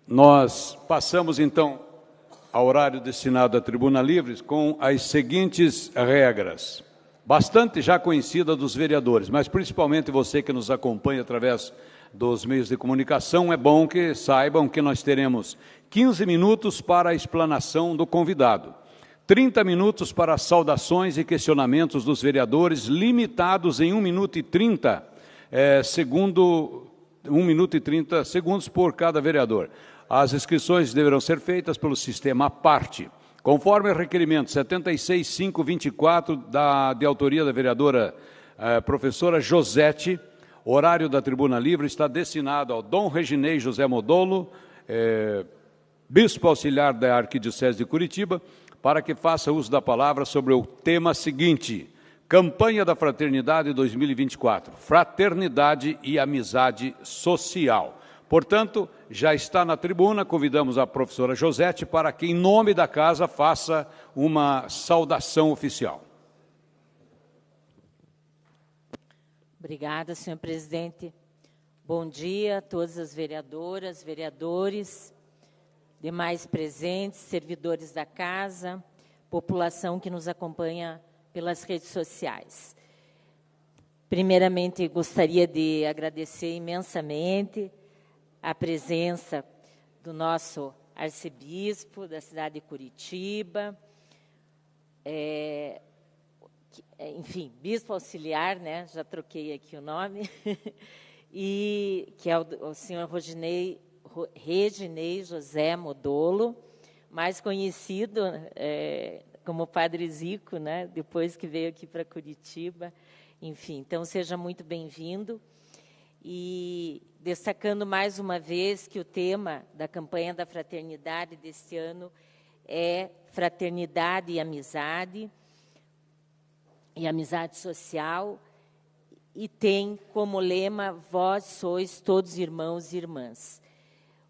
Nós passamos, então, ao horário destinado à Tribuna Livre com as seguintes regras, bastante já conhecida dos vereadores, mas principalmente você que nos acompanha através dos meios de comunicação, é bom que saibam que nós teremos 15 minutos para a explanação do convidado, 30 minutos para saudações e questionamentos dos vereadores, limitados em 1 minuto e 30 segundos por cada vereador. As inscrições deverão ser feitas pelo sistema à parte, conforme o requerimento 76524 de autoria da vereadora professora Josete. O horário da Tribuna Livre está destinado ao Dom Reginei José Modolo, bispo auxiliar da Arquidiocese de Curitiba, para que faça uso da palavra sobre o tema seguinte: Campanha da Fraternidade 2024, Fraternidade e Amizade Social. Portanto, já está na tribuna, convidamos a professora Josete para que, em nome da casa, faça uma saudação oficial. Obrigada, senhor presidente. Bom dia a todas as vereadoras, vereadores, demais presentes, servidores da casa, população que nos acompanha pelas redes sociais. Primeiramente, gostaria de agradecer imensamente a presença do nosso arcebispo da cidade de Curitiba, enfim, bispo auxiliar, né? Já troquei aqui o nome, e que é o senhor Reginei José Modolo, mais conhecido como Padre Zico, né? Depois que veio aqui para Curitiba. Enfim, então seja muito bem-vindo. E destacando mais uma vez que o tema da campanha da fraternidade deste ano é fraternidade e amizade social, e tem como lema: vós sois todos irmãos e irmãs.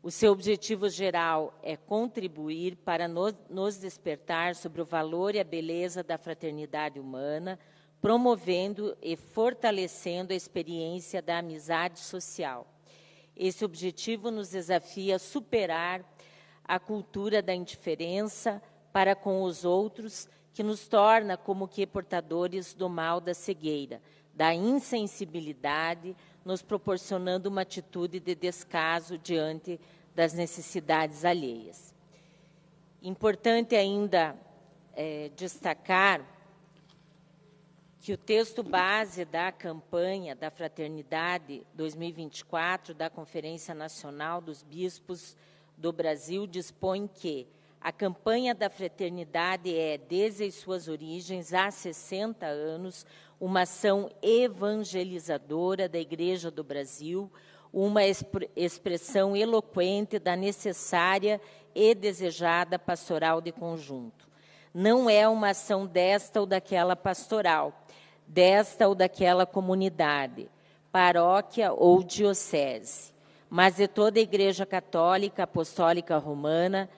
O seu objetivo geral é contribuir para nos despertar sobre o valor e a beleza da fraternidade humana, promovendo e fortalecendo a experiência da amizade social. Esse objetivo nos desafia a superar a cultura da indiferença para com os outros, que nos torna como que portadores do mal da cegueira, da insensibilidade, nos proporcionando uma atitude de descaso diante das necessidades alheias. Importante ainda destacar que o texto base da campanha da Fraternidade 2024 da Conferência Nacional dos Bispos do Brasil dispõe que a campanha da fraternidade é, desde as suas origens, há 60 anos, uma ação evangelizadora da Igreja do Brasil, uma expressão eloquente da necessária e desejada pastoral de conjunto. Não é uma ação desta ou daquela pastoral, desta ou daquela comunidade, paróquia ou diocese, mas de toda a Igreja Católica Apostólica Romana,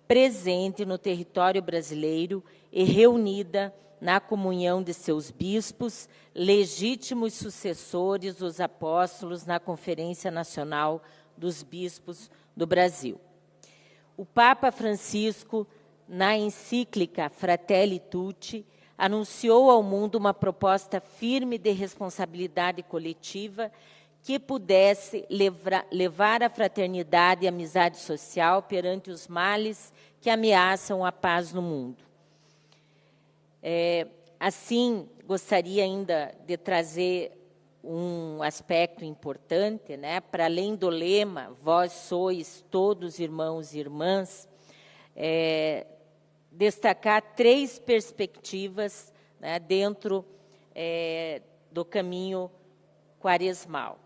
presente no território brasileiro e reunida na comunhão de seus bispos, legítimos sucessores dos apóstolos na Conferência Nacional dos Bispos do Brasil. O Papa Francisco, na encíclica Fratelli Tutti, anunciou ao mundo uma proposta firme de responsabilidade coletiva que pudesse levar a fraternidade e a amizade social perante os males que ameaçam a paz no mundo. Assim, gostaria ainda de trazer um aspecto importante, né? Para além do lema, vós sois todos irmãos e irmãs, destacar 3 perspectivas, né, dentro do caminho quaresmal.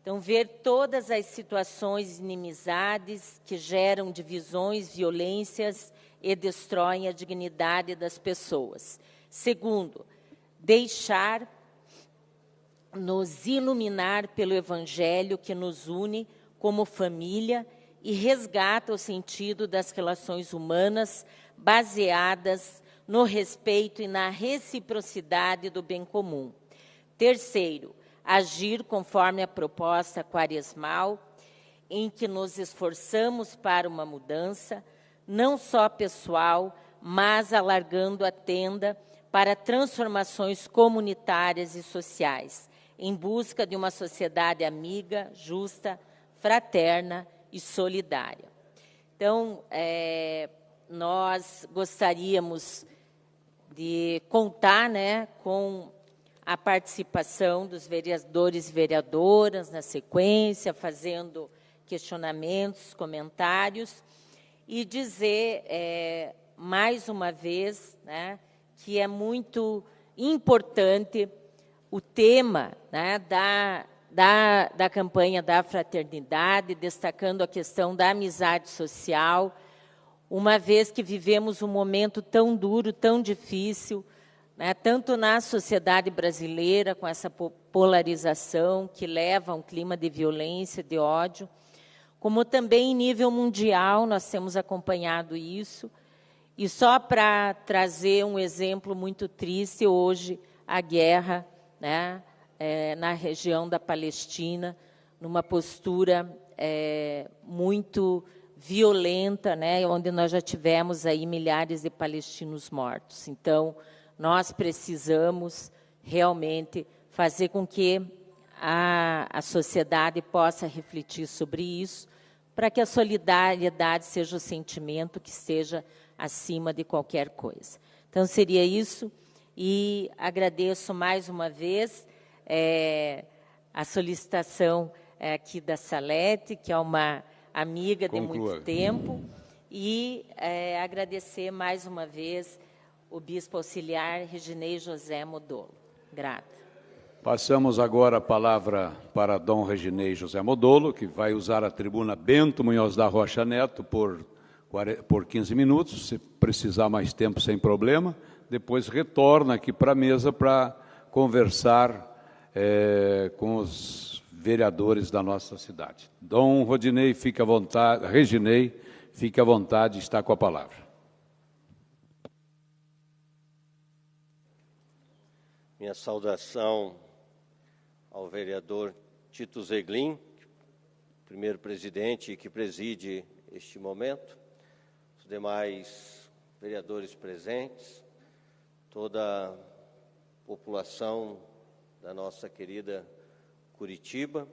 Então, ver todas as situações de inimizades que geram divisões, violências e destroem a dignidade das pessoas. Segundo, deixar-nos iluminar pelo Evangelho que nos une como família e resgata o sentido das relações humanas baseadas no respeito e na reciprocidade do bem comum. Terceiro, agir conforme a proposta quaresmal em que nos esforçamos para uma mudança, não só pessoal, mas alargando a tenda para transformações comunitárias e sociais, em busca de uma sociedade amiga, justa, fraterna e solidária. Então, nós gostaríamos de contar, né, com a participação dos vereadores e vereadoras na sequência, fazendo questionamentos, comentários, e dizer mais uma vez, né, que é muito importante o tema, né, da campanha da fraternidade, destacando a questão da amizade social, uma vez que vivemos um momento tão duro, tão difícil, né, tanto na sociedade brasileira, com essa polarização que leva a um clima de violência, de ódio, como também em nível mundial, nós temos acompanhado isso. E só para trazer um exemplo muito triste, hoje, a guerra, né, na região da Palestina, numa postura muito violenta, né, onde nós já tivemos aí milhares de palestinos mortos. Então, nós precisamos realmente fazer com que a sociedade possa refletir sobre isso, para que a solidariedade seja o sentimento que esteja acima de qualquer coisa. Então, seria isso, e agradeço mais uma vez a solicitação aqui da Salete, que é uma amiga de muito tempo, e agradecer mais uma vez o bispo auxiliar Reginei José Modolo. Grata. Passamos agora a palavra para Dom Reginei José Modolo, que vai usar a tribuna Bento Munhoz da Rocha Neto por 15 minutos, se precisar mais tempo, sem problema. Depois retorna aqui para a mesa para conversar com os vereadores da nossa cidade. Dom Rodinei, fique à vontade, Reginei, fique à vontade, está com a palavra. Minha saudação ao vereador Tito Zeglin, primeiro presidente que preside este momento, os demais vereadores presentes, toda a população da nossa querida Curitiba,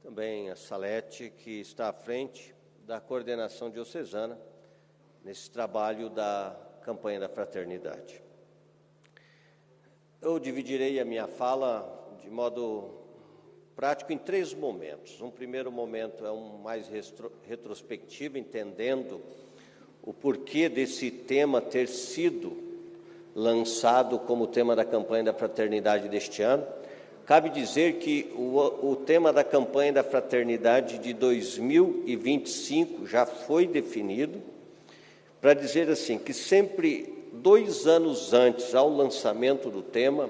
também a Salete, que está à frente da coordenação diocesana nesse trabalho da campanha da fraternidade. Eu dividirei a minha fala de modo prático em 3 momentos. Um primeiro momento é um mais retrospectivo, entendendo o porquê desse tema ter sido lançado como tema da campanha da fraternidade deste ano. Cabe dizer que o tema da campanha da fraternidade de 2025 já foi definido, para dizer assim, que sempre 2 anos antes ao lançamento do tema,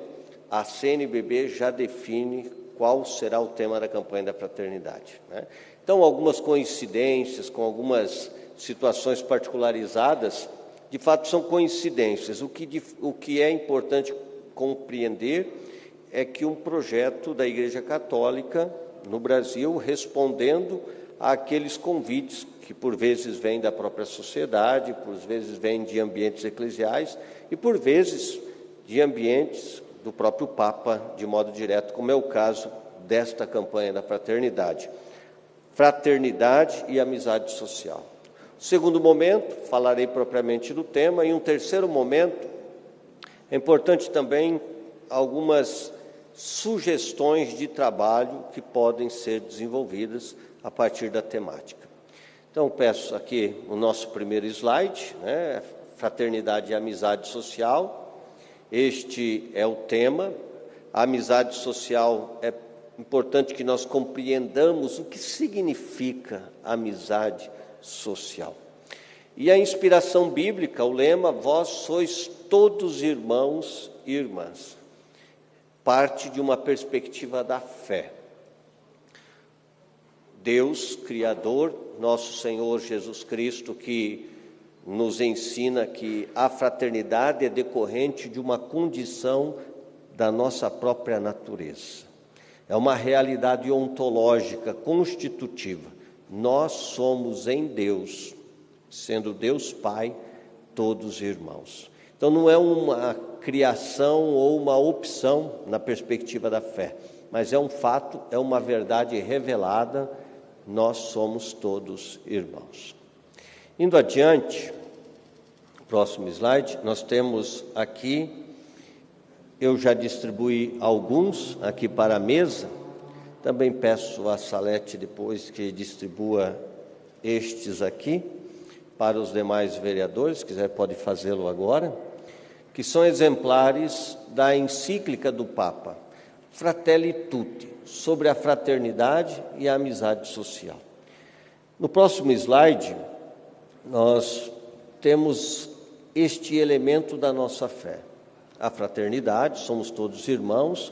a CNBB já define qual será o tema da campanha da fraternidade, né? Então, algumas coincidências com algumas situações particularizadas, de fato são coincidências. O que é importante compreender é que um projeto da Igreja Católica no Brasil, respondendo àqueles convites que por vezes vêm da própria sociedade, por vezes vêm de ambientes eclesiais e por vezes de ambientes do próprio Papa, de modo direto, como é o caso desta campanha da fraternidade. Fraternidade e amizade social. Segundo momento, falarei propriamente do tema, e um terceiro momento, é importante também algumas sugestões de trabalho que podem ser desenvolvidas a partir da temática. Então, peço aqui o nosso primeiro slide, né? Fraternidade e amizade social. Este é o tema. A amizade social, é importante que nós compreendamos o que significa amizade social. E a inspiração bíblica, o lema, vós sois todos irmãos e irmãs, parte de uma perspectiva da fé. Deus, Criador, nosso Senhor Jesus Cristo, que nos ensina que a fraternidade é decorrente de uma condição da nossa própria natureza. É uma realidade ontológica, constitutiva. nós somos em Deus, sendo Deus Pai, todos irmãos. Então não é uma criação ou uma opção na perspectiva da fé, mas é um fato, é uma verdade revelada, nós somos todos irmãos. Indo adiante, próximo slide, nós temos aqui, eu já distribuí alguns aqui para a mesa, também peço a Salete depois que distribua estes aqui para os demais vereadores, se quiser pode fazê-lo agora, que são exemplares da encíclica do Papa, Fratelli Tutti, sobre a fraternidade e a amizade social. No próximo slide, nós temos este elemento da nossa fé, a fraternidade, somos todos irmãos,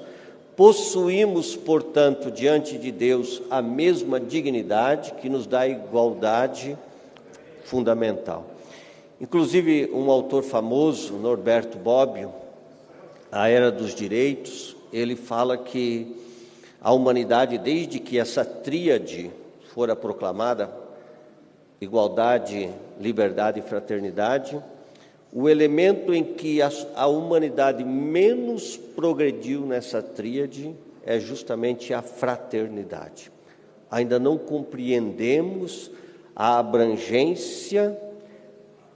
possuímos, portanto, diante de Deus a mesma dignidade que nos dá igualdade fundamental. Inclusive, um autor famoso, Norberto Bobbio, A Era dos Direitos, ele fala que a humanidade, desde que essa tríade fora proclamada, igualdade, liberdade e fraternidade, o elemento em que a humanidade menos progrediu nessa tríade é justamente a fraternidade. Ainda não compreendemos a abrangência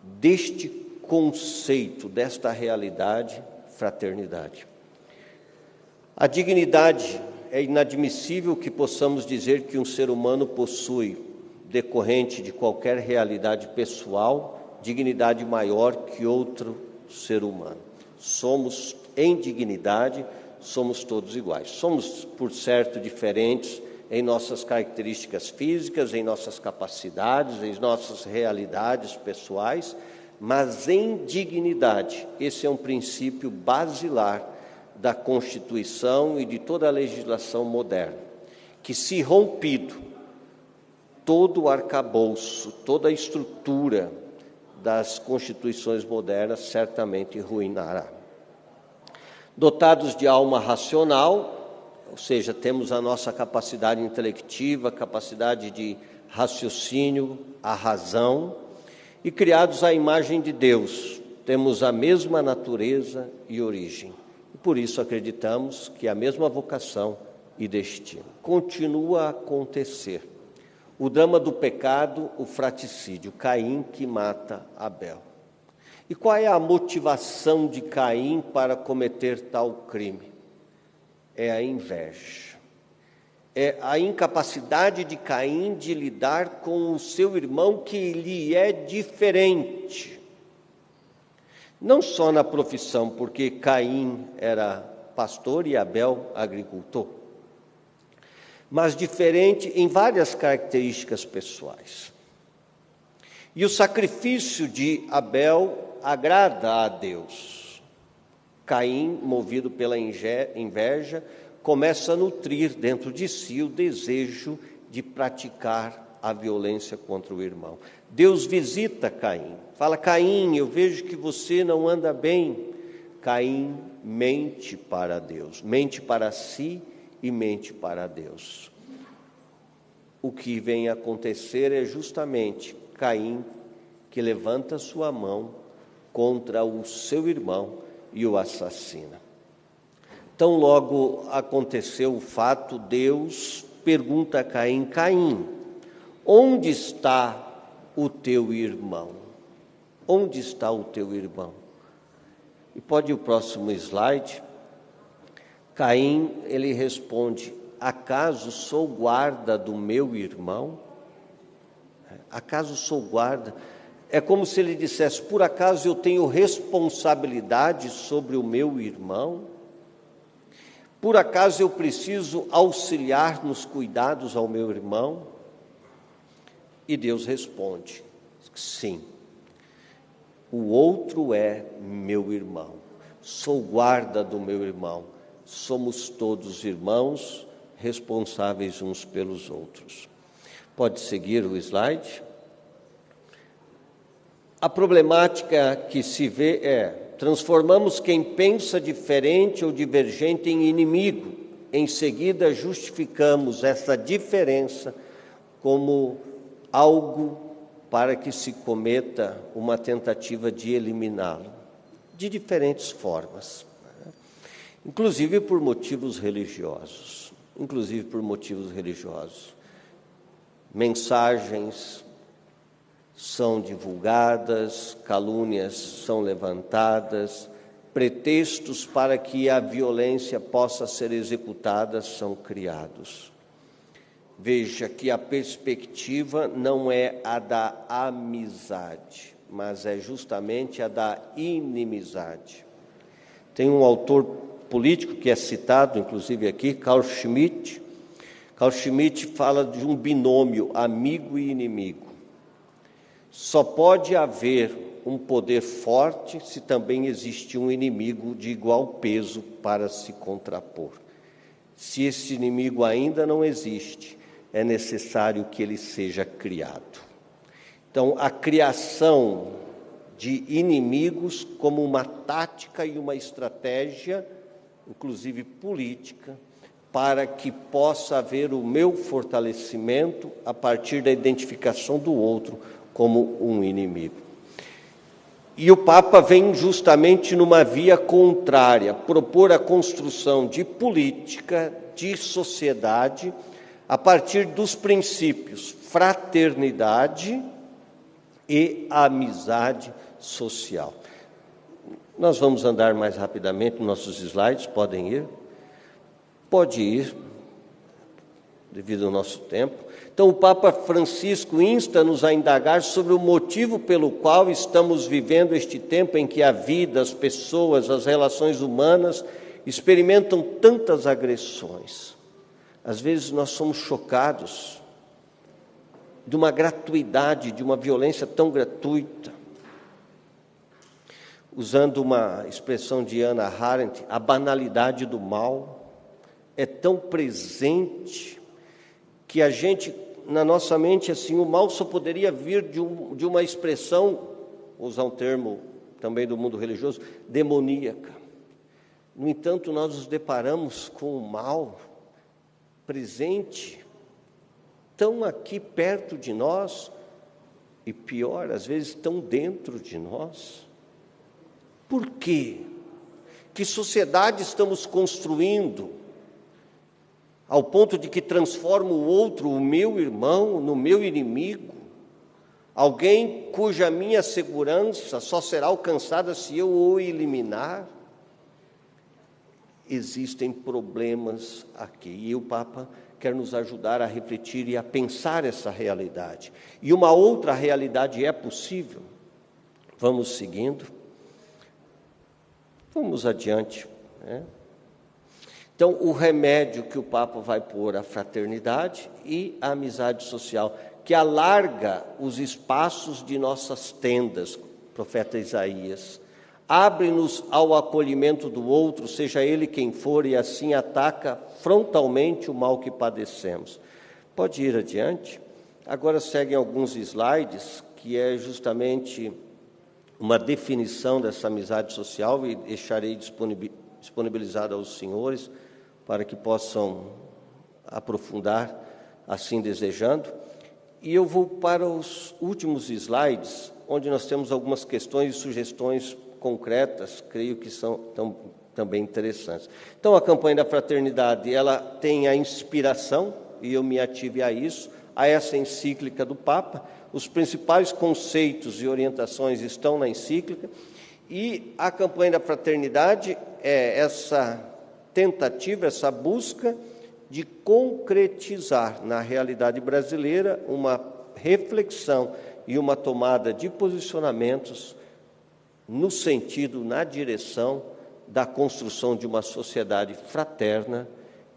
deste conceito, desta realidade, fraternidade. A dignidade, é inadmissível que possamos dizer que um ser humano possui, decorrente de qualquer realidade pessoal, dignidade maior que outro ser humano. Somos, em dignidade, somos todos iguais. Somos, por certo, diferentes em nossas características físicas, em nossas capacidades, em nossas realidades pessoais, mas em dignidade. Esse é um princípio basilar da Constituição e de toda a legislação moderna, que, se rompido, todo o arcabouço, toda a estrutura das constituições modernas certamente ruinará. Dotados de alma racional, ou seja, temos a nossa capacidade intelectiva, capacidade de raciocínio, a razão, e criados à imagem de Deus, temos a mesma natureza e origem. E por isso acreditamos que a mesma vocação e destino. Continua a acontecer o drama do pecado, o fratricídio, Caim que mata Abel. E qual é a motivação de Caim para cometer tal crime? É a inveja. É a incapacidade de Caim de lidar com o seu irmão que lhe é diferente. Não só na profissão, porque Caim era pastor e Abel agricultor, mas diferente em várias características pessoais. E o sacrifício de Abel agrada a Deus. Caim, movido pela inveja, começa a nutrir dentro de si o desejo de praticar a violência contra o irmão. Deus visita Caim, fala: Caim, eu vejo que você não anda bem. Caim mente para Deus, mente para si e mente para Deus. O que vem a acontecer é justamente Caim que levanta sua mão contra o seu irmão e o assassina. Tão logo aconteceu o fato, Deus pergunta a Caim: Caim, onde está o teu irmão? Onde está o teu irmão? E pode ir o próximo slide. Caim, ele responde: acaso sou guarda do meu irmão? Acaso sou guarda? É como se ele dissesse: por acaso eu tenho responsabilidade sobre o meu irmão? Por acaso eu preciso auxiliar nos cuidados ao meu irmão? E Deus responde: sim, o outro é meu irmão, sou guarda do meu irmão, somos todos irmãos, responsáveis uns pelos outros. Pode seguir o slide. A problemática que se vê é: transformamos quem pensa diferente ou divergente em inimigo. Em seguida, justificamos essa diferença como algo para que se cometa uma tentativa de eliminá-lo, de diferentes formas, né? Inclusive por motivos religiosos, Mensagens são divulgadas, calúnias são levantadas, pretextos para que a violência possa ser executada são criados. Veja que a perspectiva não é a da amizade, mas é justamente a da inimizade. Tem um autor político que é citado, inclusive aqui, Carl Schmitt. Carl Schmitt fala de um binômio, amigo e inimigo. Só pode haver um poder forte se também existe um inimigo de igual peso para se contrapor. Se esse inimigo ainda não existe, é necessário que ele seja criado. Então, a criação de inimigos como uma tática e uma estratégia, inclusive política, para que possa haver o meu fortalecimento a partir da identificação do outro como um inimigo. E o Papa vem justamente numa via contrária, propor a construção de política, de sociedade, a partir dos princípios fraternidade e amizade social. Nós vamos andar mais rapidamente, nossos slides podem ir. Pode ir, devido ao nosso tempo. Então, o Papa Francisco insta-nos a indagar sobre o motivo pelo qual estamos vivendo este tempo em que a vida, as pessoas, as relações humanas experimentam tantas agressões. Às vezes nós somos chocados de uma gratuidade, de uma violência tão gratuita. Usando uma expressão de Hannah Arendt, a banalidade do mal é tão presente que a gente, na nossa mente, assim, o mal só poderia vir de uma expressão, vou usar um termo também do mundo religioso, demoníaca. No entanto, nós nos deparamos com o mal presente, tão aqui perto de nós, e pior, às vezes tão dentro de nós. Por quê? Que sociedade estamos construindo ao ponto de que transforma o outro, o meu irmão, no meu inimigo? Alguém cuja minha segurança só será alcançada se eu o eliminar? Existem problemas aqui, e o Papa quer nos ajudar a refletir e a pensar essa realidade. E uma outra realidade é possível. Vamos seguindo. Vamos adiante, né? Então, o remédio que o Papa vai pôr à fraternidade e à amizade social, que alarga os espaços de nossas tendas, profeta Isaías, abre-nos ao acolhimento do outro, seja ele quem for, e assim ataca frontalmente o mal que padecemos. Pode ir adiante. Agora seguem alguns slides, que é justamente uma definição dessa amizade social, e deixarei disponibilizado aos senhores, para que possam aprofundar, assim desejando. E eu vou para os últimos slides, onde nós temos algumas questões e sugestões concretas, creio que são também interessantes. Então, a campanha da fraternidade, ela tem a inspiração, e eu me ative a isso, a essa encíclica do Papa. Os principais conceitos e orientações estão na encíclica, e a campanha da fraternidade é essa tentativa, essa busca de concretizar na realidade brasileira uma reflexão e uma tomada de posicionamentos no sentido, na direção da construção de uma sociedade fraterna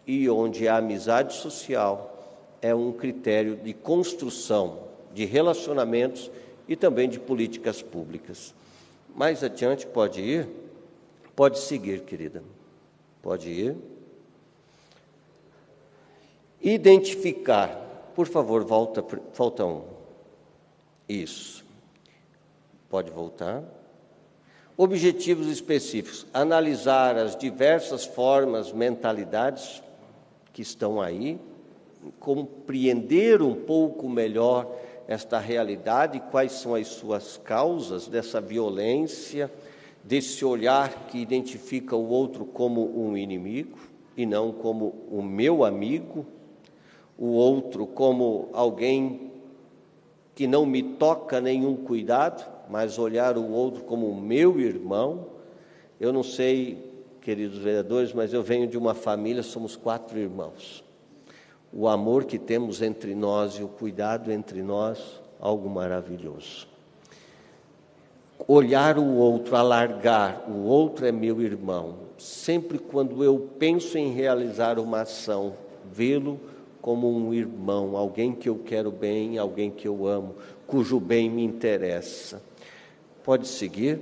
e onde a amizade social é um critério de construção de relacionamentos e também de políticas públicas. Mais adiante, pode ir? Pode seguir, querida. Pode ir. Identificar. Por favor, falta um. Isso. Pode voltar. Objetivos específicos. Analisar as diversas formas, mentalidades que estão aí, compreender um pouco melhor esta realidade, quais são as suas causas dessa violência, desse olhar que identifica o outro como um inimigo e não como o meu amigo, o outro como alguém que não me toca nenhum cuidado, mas olhar o outro como o meu irmão. Eu não sei, queridos vereadores, mas eu venho de uma família, somos 4 irmãos. O amor que temos entre nós e o cuidado entre nós, algo maravilhoso. Olhar o outro, alargar, o outro é meu irmão. Sempre quando eu penso em realizar uma ação, vê-lo como um irmão, alguém que eu quero bem, alguém que eu amo, cujo bem me interessa. Pode seguir?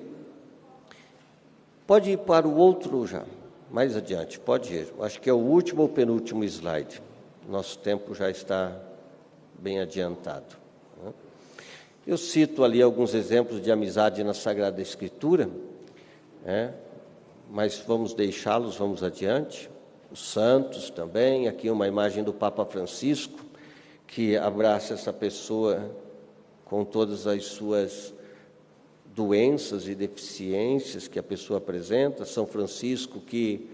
Pode ir para o outro já, mais adiante, pode ir. Acho que é o último ou penúltimo slide. Nosso tempo já está bem adiantado. Eu cito ali alguns exemplos de amizade na Sagrada Escritura, mas vamos deixá-los, vamos adiante. Os santos também, aqui uma imagem do Papa Francisco, que abraça essa pessoa com todas as suas doenças e deficiências que a pessoa apresenta. São Francisco, que,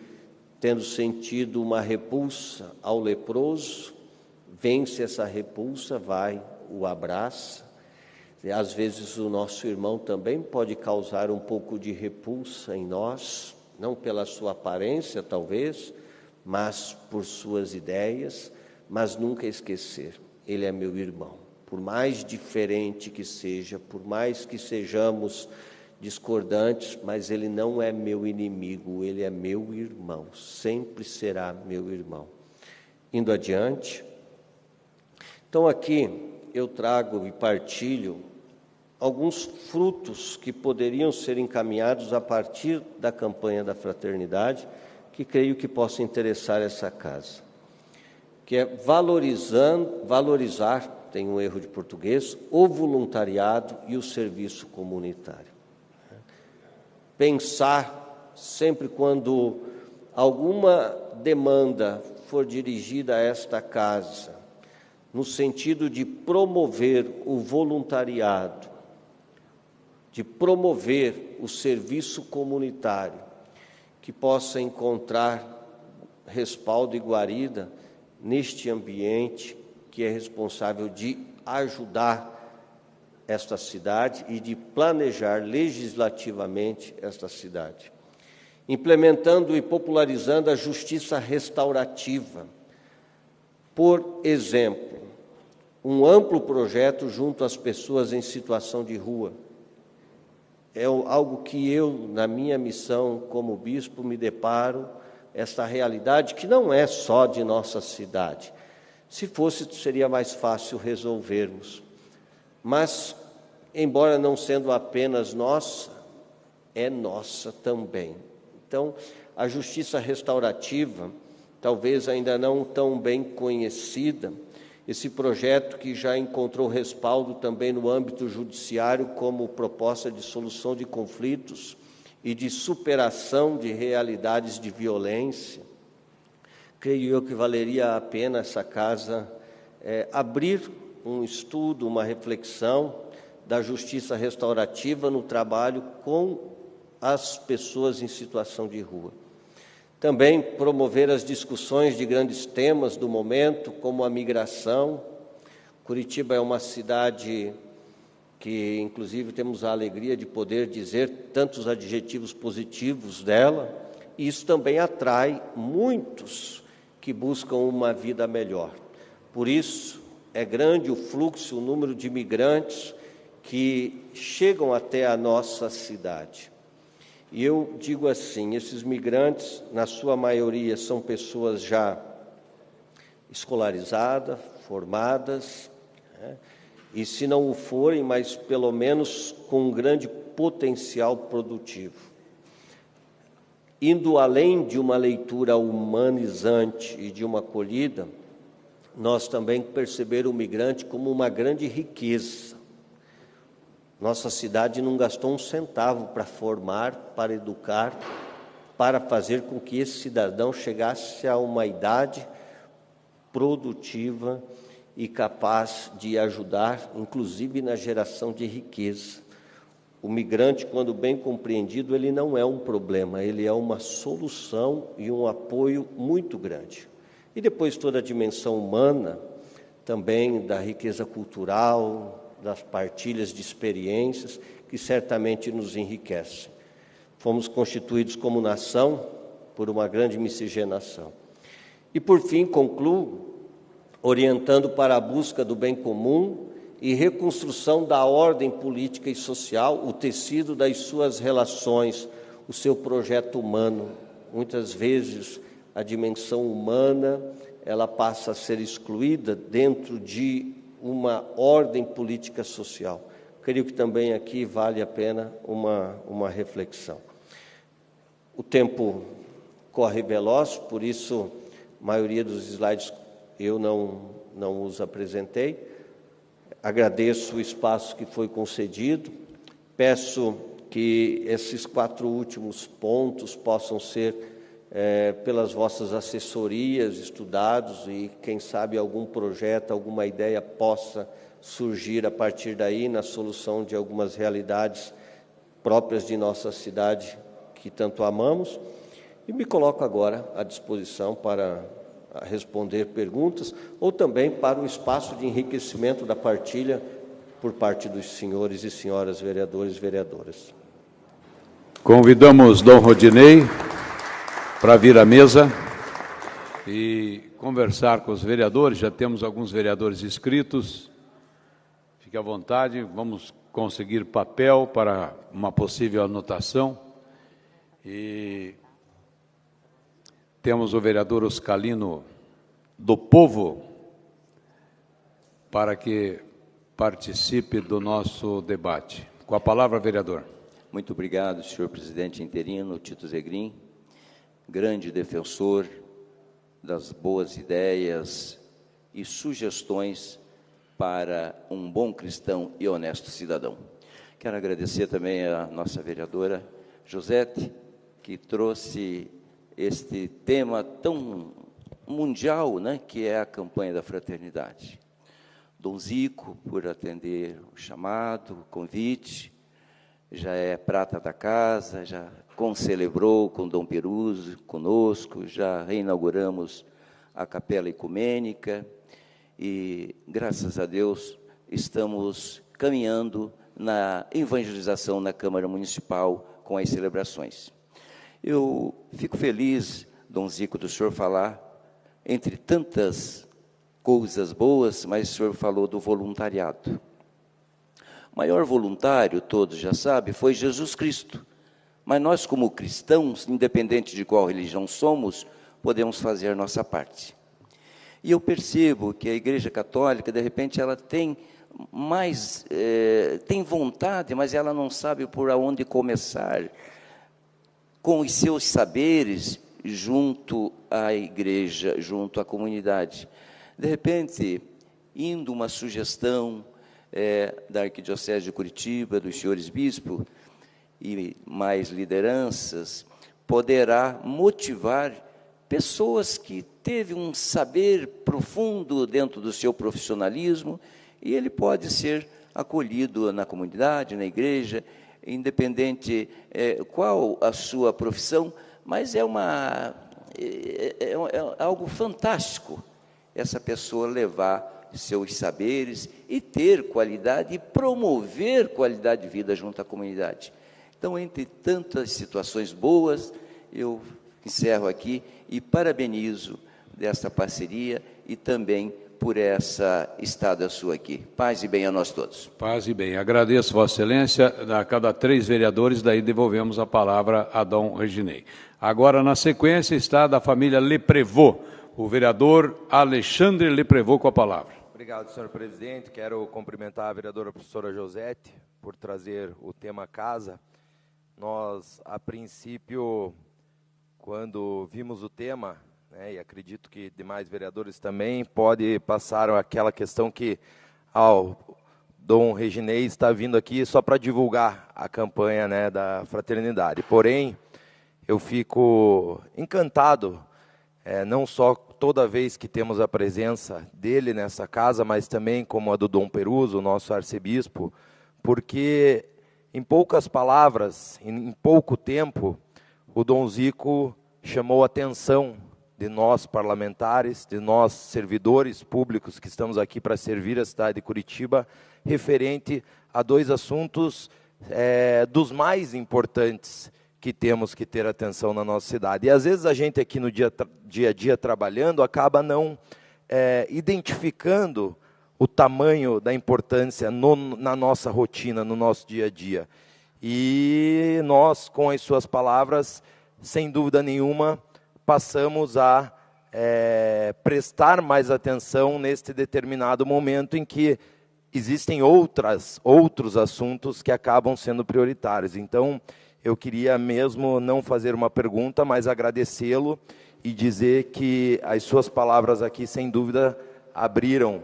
tendo sentido uma repulsa ao leproso, vence essa repulsa, vai, o abraça. E, às vezes o nosso irmão também pode causar um pouco de repulsa em nós, não pela sua aparência talvez, mas por suas ideias, mas nunca esquecer, ele é meu irmão. Por mais diferente que seja, por mais que sejamos discordantes, mas ele não é meu inimigo, ele é meu irmão, sempre será meu irmão. Indo adiante, então aqui eu trago e partilho alguns frutos que poderiam ser encaminhados a partir da campanha da fraternidade, que creio que possa interessar essa casa, que é valorizar, tem um erro de português, o voluntariado e o serviço comunitário. Pensar sempre quando alguma demanda for dirigida a esta casa, no sentido de promover o voluntariado, de promover o serviço comunitário, que possa encontrar respaldo e guarida neste ambiente que é responsável de ajudar esta cidade e de planejar legislativamente esta cidade. Implementando e popularizando a justiça restaurativa. Por exemplo, um amplo projeto junto às pessoas em situação de rua. É algo que eu, na minha missão como bispo, me deparo, esta realidade que não é só de nossa cidade. Se fosse, seria mais fácil resolvermos. Mas, embora não sendo apenas nossa, é nossa também. Então, a justiça restaurativa, talvez ainda não tão bem conhecida, esse projeto que já encontrou respaldo também no âmbito judiciário como proposta de solução de conflitos e de superação de realidades de violência, creio eu que valeria a pena essa casa abrir um estudo, uma reflexão da justiça restaurativa no trabalho com as pessoas em situação de rua. Também promover as discussões de grandes temas do momento, como a migração. Curitiba é uma cidade que, inclusive, temos a alegria de poder dizer tantos adjetivos positivos dela, e isso também atrai muitos que buscam uma vida melhor. Por isso, é grande o fluxo, o número de imigrantes que chegam até a nossa cidade. E eu digo assim, esses migrantes, na sua maioria, são pessoas já escolarizadas, formadas, e se não o forem, mas pelo menos com um grande potencial produtivo. Indo além de uma leitura humanizante e de uma acolhida, nós também percebemos o migrante como uma grande riqueza. Nossa cidade não gastou um centavo para formar, para educar, para fazer com que esse cidadão chegasse a uma idade produtiva e capaz de ajudar, inclusive na geração de riqueza. O migrante, quando bem compreendido, ele não é um problema, ele é uma solução e um apoio muito grande. E depois toda a dimensão humana, também da riqueza cultural, das partilhas de experiências, que certamente nos enriquecem. Fomos constituídos como nação por uma grande miscigenação. E, por fim, concluo orientando para a busca do bem comum e reconstrução da ordem política e social, o tecido das suas relações, o seu projeto humano. Muitas vezes a dimensão humana ela passa a ser excluída dentro de uma ordem política social. Creio que também aqui vale a pena uma reflexão. O tempo corre veloz, por isso a maioria dos slides eu não os apresentei. Agradeço o espaço que foi concedido. Peço que esses 4 últimos pontos possam ser, pelas vossas assessorias, estudados e, quem sabe, algum projeto, alguma ideia possa surgir a partir daí na solução de algumas realidades próprias de nossa cidade que tanto amamos. E me coloco agora à disposição para responder perguntas ou também para o espaço de enriquecimento da partilha por parte dos senhores e senhoras vereadores e vereadoras. Convidamos Dom Rodinei para vir à mesa e conversar com os vereadores. Já temos alguns vereadores inscritos. Fique à vontade, vamos conseguir papel para uma possível anotação. E temos o vereador Oscalino do Povo para que participe do nosso debate. Com a palavra, vereador. Muito obrigado, senhor presidente interino, Tito Zegrin, grande defensor das boas ideias e sugestões para um bom cristão e honesto cidadão. Quero agradecer também a nossa vereadora Josete, que trouxe este tema tão mundial, né, que é a campanha da fraternidade. Dom Zico, por atender o chamado, o convite, já é prata da casa, já concelebrou com Dom Peruso conosco, já reinauguramos a Capela Ecumênica e, graças a Deus, estamos caminhando na evangelização na Câmara Municipal com as celebrações. Eu fico feliz, Dom Zico, do senhor falar, entre tantas coisas boas, mas o senhor falou do voluntariado. O maior voluntário, todos já sabem, foi Jesus Cristo. Mas nós, como cristãos, independente de qual religião somos, podemos fazer a nossa parte. E eu percebo que a Igreja Católica, de repente, ela tem mais, tem vontade, mas ela não sabe por onde começar com os seus saberes junto à igreja, junto à comunidade. De repente, indo uma sugestão da Arquidiocese de Curitiba, dos senhores bispos e mais lideranças, poderá motivar pessoas que teve um saber profundo dentro do seu profissionalismo e ele pode ser acolhido na comunidade, na igreja, independente qual a sua profissão, mas é algo fantástico essa pessoa levar seus saberes e ter qualidade e promover qualidade de vida junto à comunidade. Então, entre tantas situações boas, eu encerro aqui e parabenizo desta parceria e também por essa estada sua aqui. Paz e bem a nós todos. Paz e bem. Agradeço, Vossa Excelência. A cada 3 vereadores, daí devolvemos a palavra a Dom Reginei. Agora, na sequência, está da família Leprevô, o vereador Alexandre Leprevô com a palavra. Obrigado, senhor presidente. Quero cumprimentar a vereadora professora Josete por trazer o tema casa. Nós, a princípio, quando vimos o tema, e acredito que demais vereadores também, pode passar aquela questão que Dom Reginei está vindo aqui só para divulgar a campanha da fraternidade. Porém, eu fico encantado, não só toda vez que temos a presença dele nessa casa, mas também como a do Dom Peruso, o nosso arcebispo, porque em poucas palavras, em pouco tempo, o Dom Zico chamou a atenção de nós parlamentares, de nós servidores públicos que estamos aqui para servir a cidade de Curitiba, referente a dois assuntos dos mais importantes que temos que ter atenção na nossa cidade. E às vezes a gente aqui no dia a dia trabalhando acaba não identificando o tamanho da importância na nossa rotina, no nosso dia a dia. E nós, com as suas palavras, sem dúvida nenhuma, passamos a prestar mais atenção neste determinado momento em que existem outros assuntos que acabam sendo prioritários. Então, eu queria mesmo não fazer uma pergunta, mas agradecê-lo e dizer que as suas palavras aqui, sem dúvida, abriram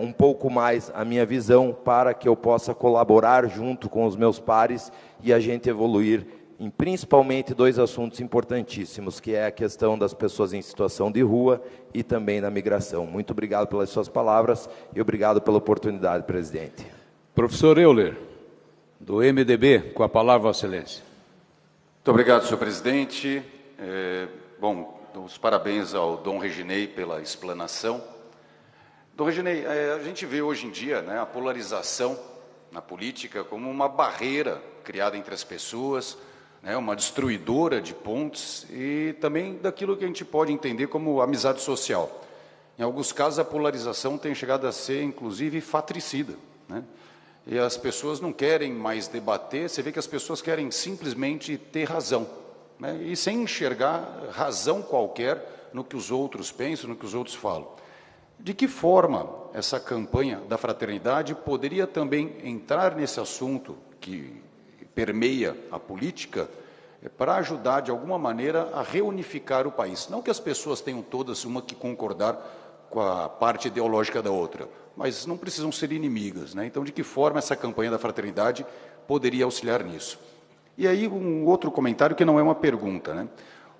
um pouco mais a minha visão para que eu possa colaborar junto com os meus pares e a gente evoluir em principalmente dois assuntos importantíssimos, que é a questão das pessoas em situação de rua e também da migração. Muito obrigado pelas suas palavras e obrigado pela oportunidade, presidente. Professor Euler, do MDB, com a palavra, Vossa Excelência. Muito obrigado, senhor presidente. Os parabéns ao Dom Reginei pela explanação. Dom Reginei, a gente vê hoje em dia, né, a polarização na política como uma barreira criada entre as pessoas, né, uma destruidora de pontes e também daquilo que a gente pode entender como amizade social. Em alguns casos, a polarização tem chegado a ser, inclusive, fatricida, né? E as pessoas não querem mais debater, você vê que as pessoas querem simplesmente ter razão, né? E sem enxergar razão qualquer no que os outros pensam, no que os outros falam. De que forma essa campanha da fraternidade poderia também entrar nesse assunto que permeia a política para ajudar, de alguma maneira, a reunificar o país? Não que as pessoas tenham todas uma que concordar com a parte ideológica da outra, mas não precisam ser inimigas, né? Então, de que forma essa campanha da fraternidade poderia auxiliar nisso? E aí, um outro comentário que não é uma pergunta, né?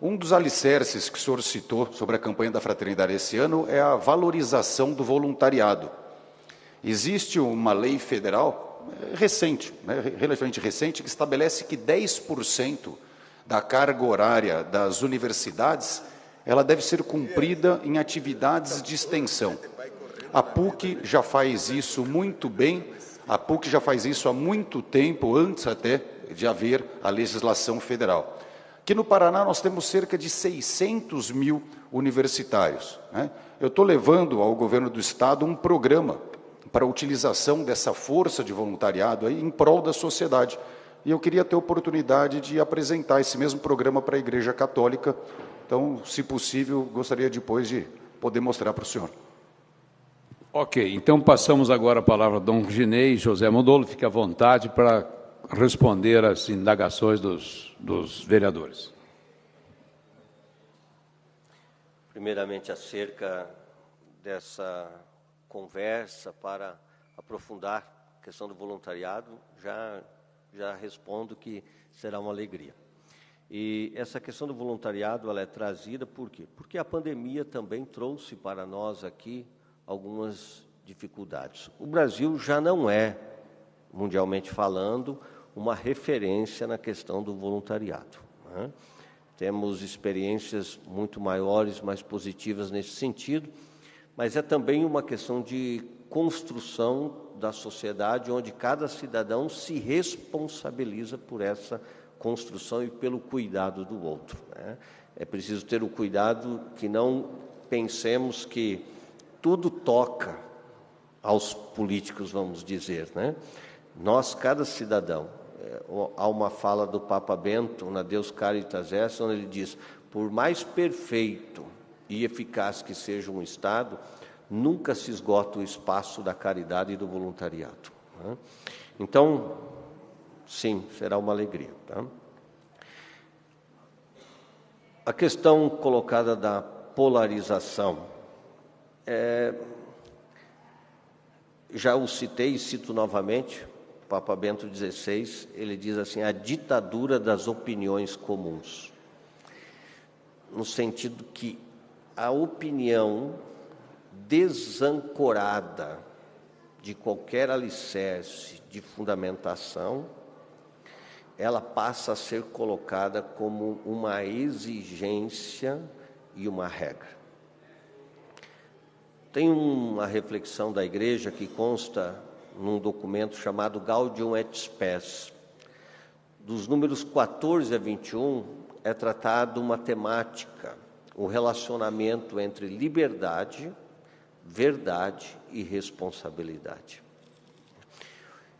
Um dos alicerces que o senhor citou sobre a campanha da fraternidade esse ano é a valorização do voluntariado. Existe uma lei federal recente, né, relativamente recente, que estabelece que 10% da carga horária das universidades ela deve ser cumprida em atividades de extensão. A PUC já faz isso muito bem, a PUC já faz isso há muito tempo, antes até de haver a legislação federal. Aqui no Paraná nós temos cerca de 600 mil universitários, né? Eu estou levando ao governo do Estado um programa para a utilização dessa força de voluntariado aí em prol da sociedade. E eu queria ter a oportunidade de apresentar esse mesmo programa para a Igreja Católica. Então, se possível, gostaria depois de poder mostrar para o senhor. Ok, então passamos agora a palavra ao Dom Reginei. José Mondolo, fique à vontade para responder às indagações dos vereadores. Primeiramente, acerca dessa conversa para aprofundar a questão do voluntariado, já respondo que será uma alegria. E essa questão do voluntariado, ela é trazida por quê? Porque a pandemia também trouxe para nós aqui algumas dificuldades. O Brasil já não é, mundialmente falando, uma referência na questão do voluntariado, né? Temos experiências muito maiores, mais positivas nesse sentido, mas é também uma questão de construção da sociedade, onde cada cidadão se responsabiliza por essa construção e pelo cuidado do outro, né? É preciso ter o cuidado que não pensemos que tudo toca aos políticos, vamos dizer, né? Nós, cada cidadão, há uma fala do Papa Bento, na Deus Caritas Est, onde ele diz: por mais perfeito e eficaz que seja um Estado, nunca se esgota o espaço da caridade e do voluntariado, né? Então, sim, será uma alegria, tá? A questão colocada da polarização, já o citei e cito novamente, Papa Bento XVI, ele diz assim: a ditadura das opiniões comuns, no sentido que a opinião desancorada de qualquer alicerce de fundamentação, ela passa a ser colocada como uma exigência e uma regra. Tem uma reflexão da Igreja que consta num documento chamado Gaudium et Spes. Dos números 14 a 21, é tratado uma temática, o relacionamento entre liberdade, verdade e responsabilidade.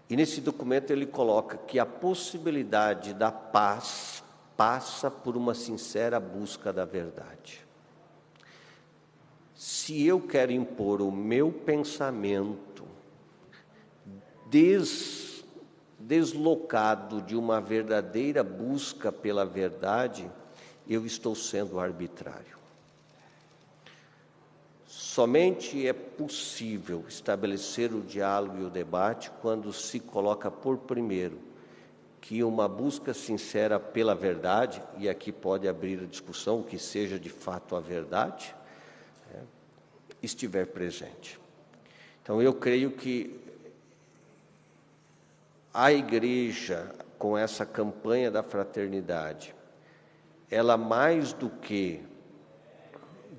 E nesse documento ele coloca que a possibilidade da paz passa por uma sincera busca da verdade. Se eu quero impor o meu pensamento deslocado de uma verdadeira busca pela verdade, eu estou sendo arbitrário. Somente é possível estabelecer o diálogo e o debate quando se coloca por primeiro que uma busca sincera pela verdade, e aqui pode abrir a discussão o que seja de fato a verdade, estiver presente. Então eu creio que a Igreja, com essa campanha da fraternidade, ela mais do que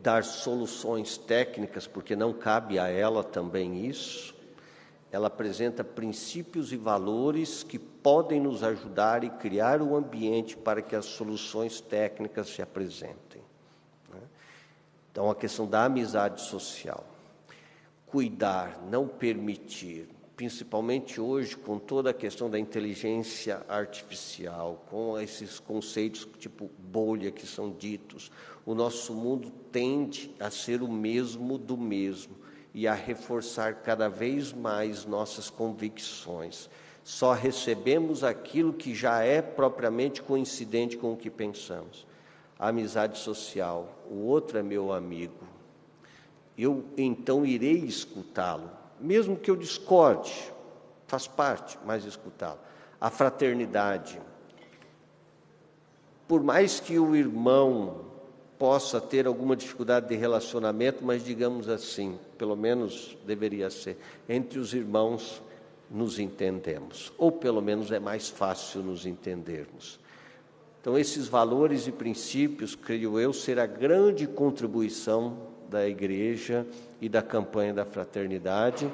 dar soluções técnicas, porque não cabe a ela também isso, ela apresenta princípios e valores que podem nos ajudar e criar o ambiente para que as soluções técnicas se apresentem. Então, a questão da amizade social, cuidar, não permitir, principalmente hoje, com toda a questão da inteligência artificial, com esses conceitos tipo bolha que são ditos, o nosso mundo tende a ser o mesmo do mesmo e a reforçar cada vez mais nossas convicções. Só recebemos aquilo que já é propriamente coincidente com o que pensamos. A amizade social, o outro é meu amigo. Eu então irei escutá-lo, mesmo que eu discorde, faz parte, mas escutá-lo. A fraternidade, por mais que o irmão possa ter alguma dificuldade de relacionamento, mas digamos assim, pelo menos deveria ser, entre os irmãos nos entendemos, ou pelo menos é mais fácil nos entendermos. Então esses valores e princípios, creio eu, será a grande contribuição da Igreja e da campanha da fraternidade,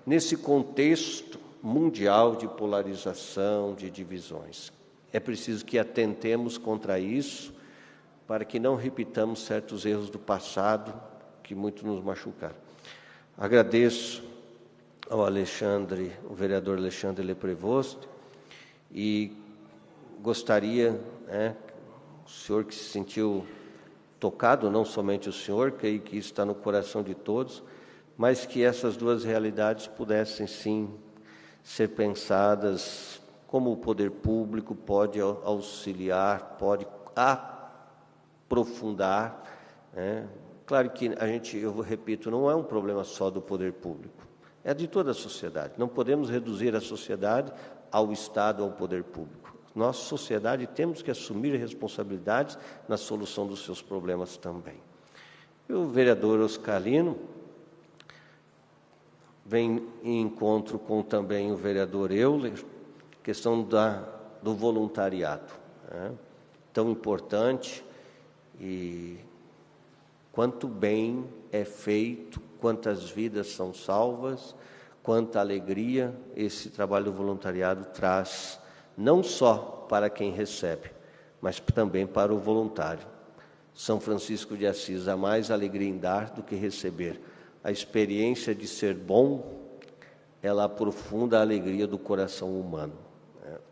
nesse contexto mundial de polarização, de divisões. É preciso que atentemos contra isso, para que não repitamos certos erros do passado, que muito nos machucaram. Agradeço ao Alexandre, o vereador Alexandre Leprevost, e gostaria, o senhor que se sentiu tocado, não somente o senhor, creio que isso está no coração de todos, mas que essas duas realidades pudessem sim ser pensadas, como o poder público pode auxiliar, pode aprofundar. Claro que eu repito, não é um problema só do poder público, é de toda a sociedade. Não podemos reduzir a sociedade ao Estado, ao poder público. Nossa sociedade temos que assumir responsabilidades na solução dos seus problemas também. E o vereador Oscar Lino vem em encontro com também o vereador Euler, questão do voluntariado, tão importante, e quanto bem é feito, quantas vidas são salvas, quanta alegria esse trabalho do voluntariado traz, não só para quem recebe, mas também para o voluntário. São Francisco de Assis, há mais alegria em dar do que receber. A experiência de ser bom, ela aprofunda a alegria do coração humano.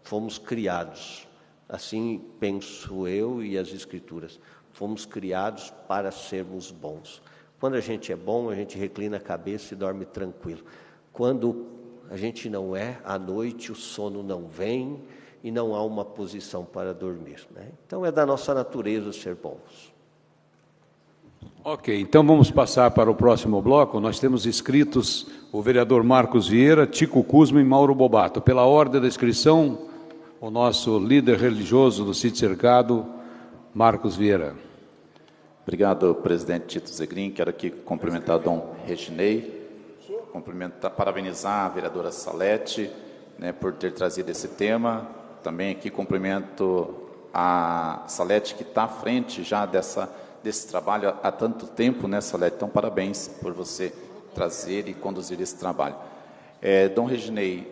Fomos criados, assim penso eu e as Escrituras, fomos criados para sermos bons. Quando a gente é bom, a gente reclina a cabeça e dorme tranquilo. Quando a gente não é, à noite o sono não vem e não há uma posição para dormir. Então é da nossa natureza ser bons. Ok, então vamos passar para o próximo bloco. Nós temos inscritos o vereador Marcos Vieira, Tico Kuzma e Mauro Bobato. Pela ordem da inscrição, o nosso líder religioso do Sítio Cercado, Marcos Vieira. Obrigado, presidente Tito Zegrin. Quero aqui cumprimentar o Dom Reginei, parabenizar a vereadora Salete, né, por ter trazido esse tema. Também aqui cumprimento a Salete, que está à frente já desse trabalho há tanto tempo, né, Salete? Então, parabéns por você trazer e conduzir esse trabalho. Dom Reginei,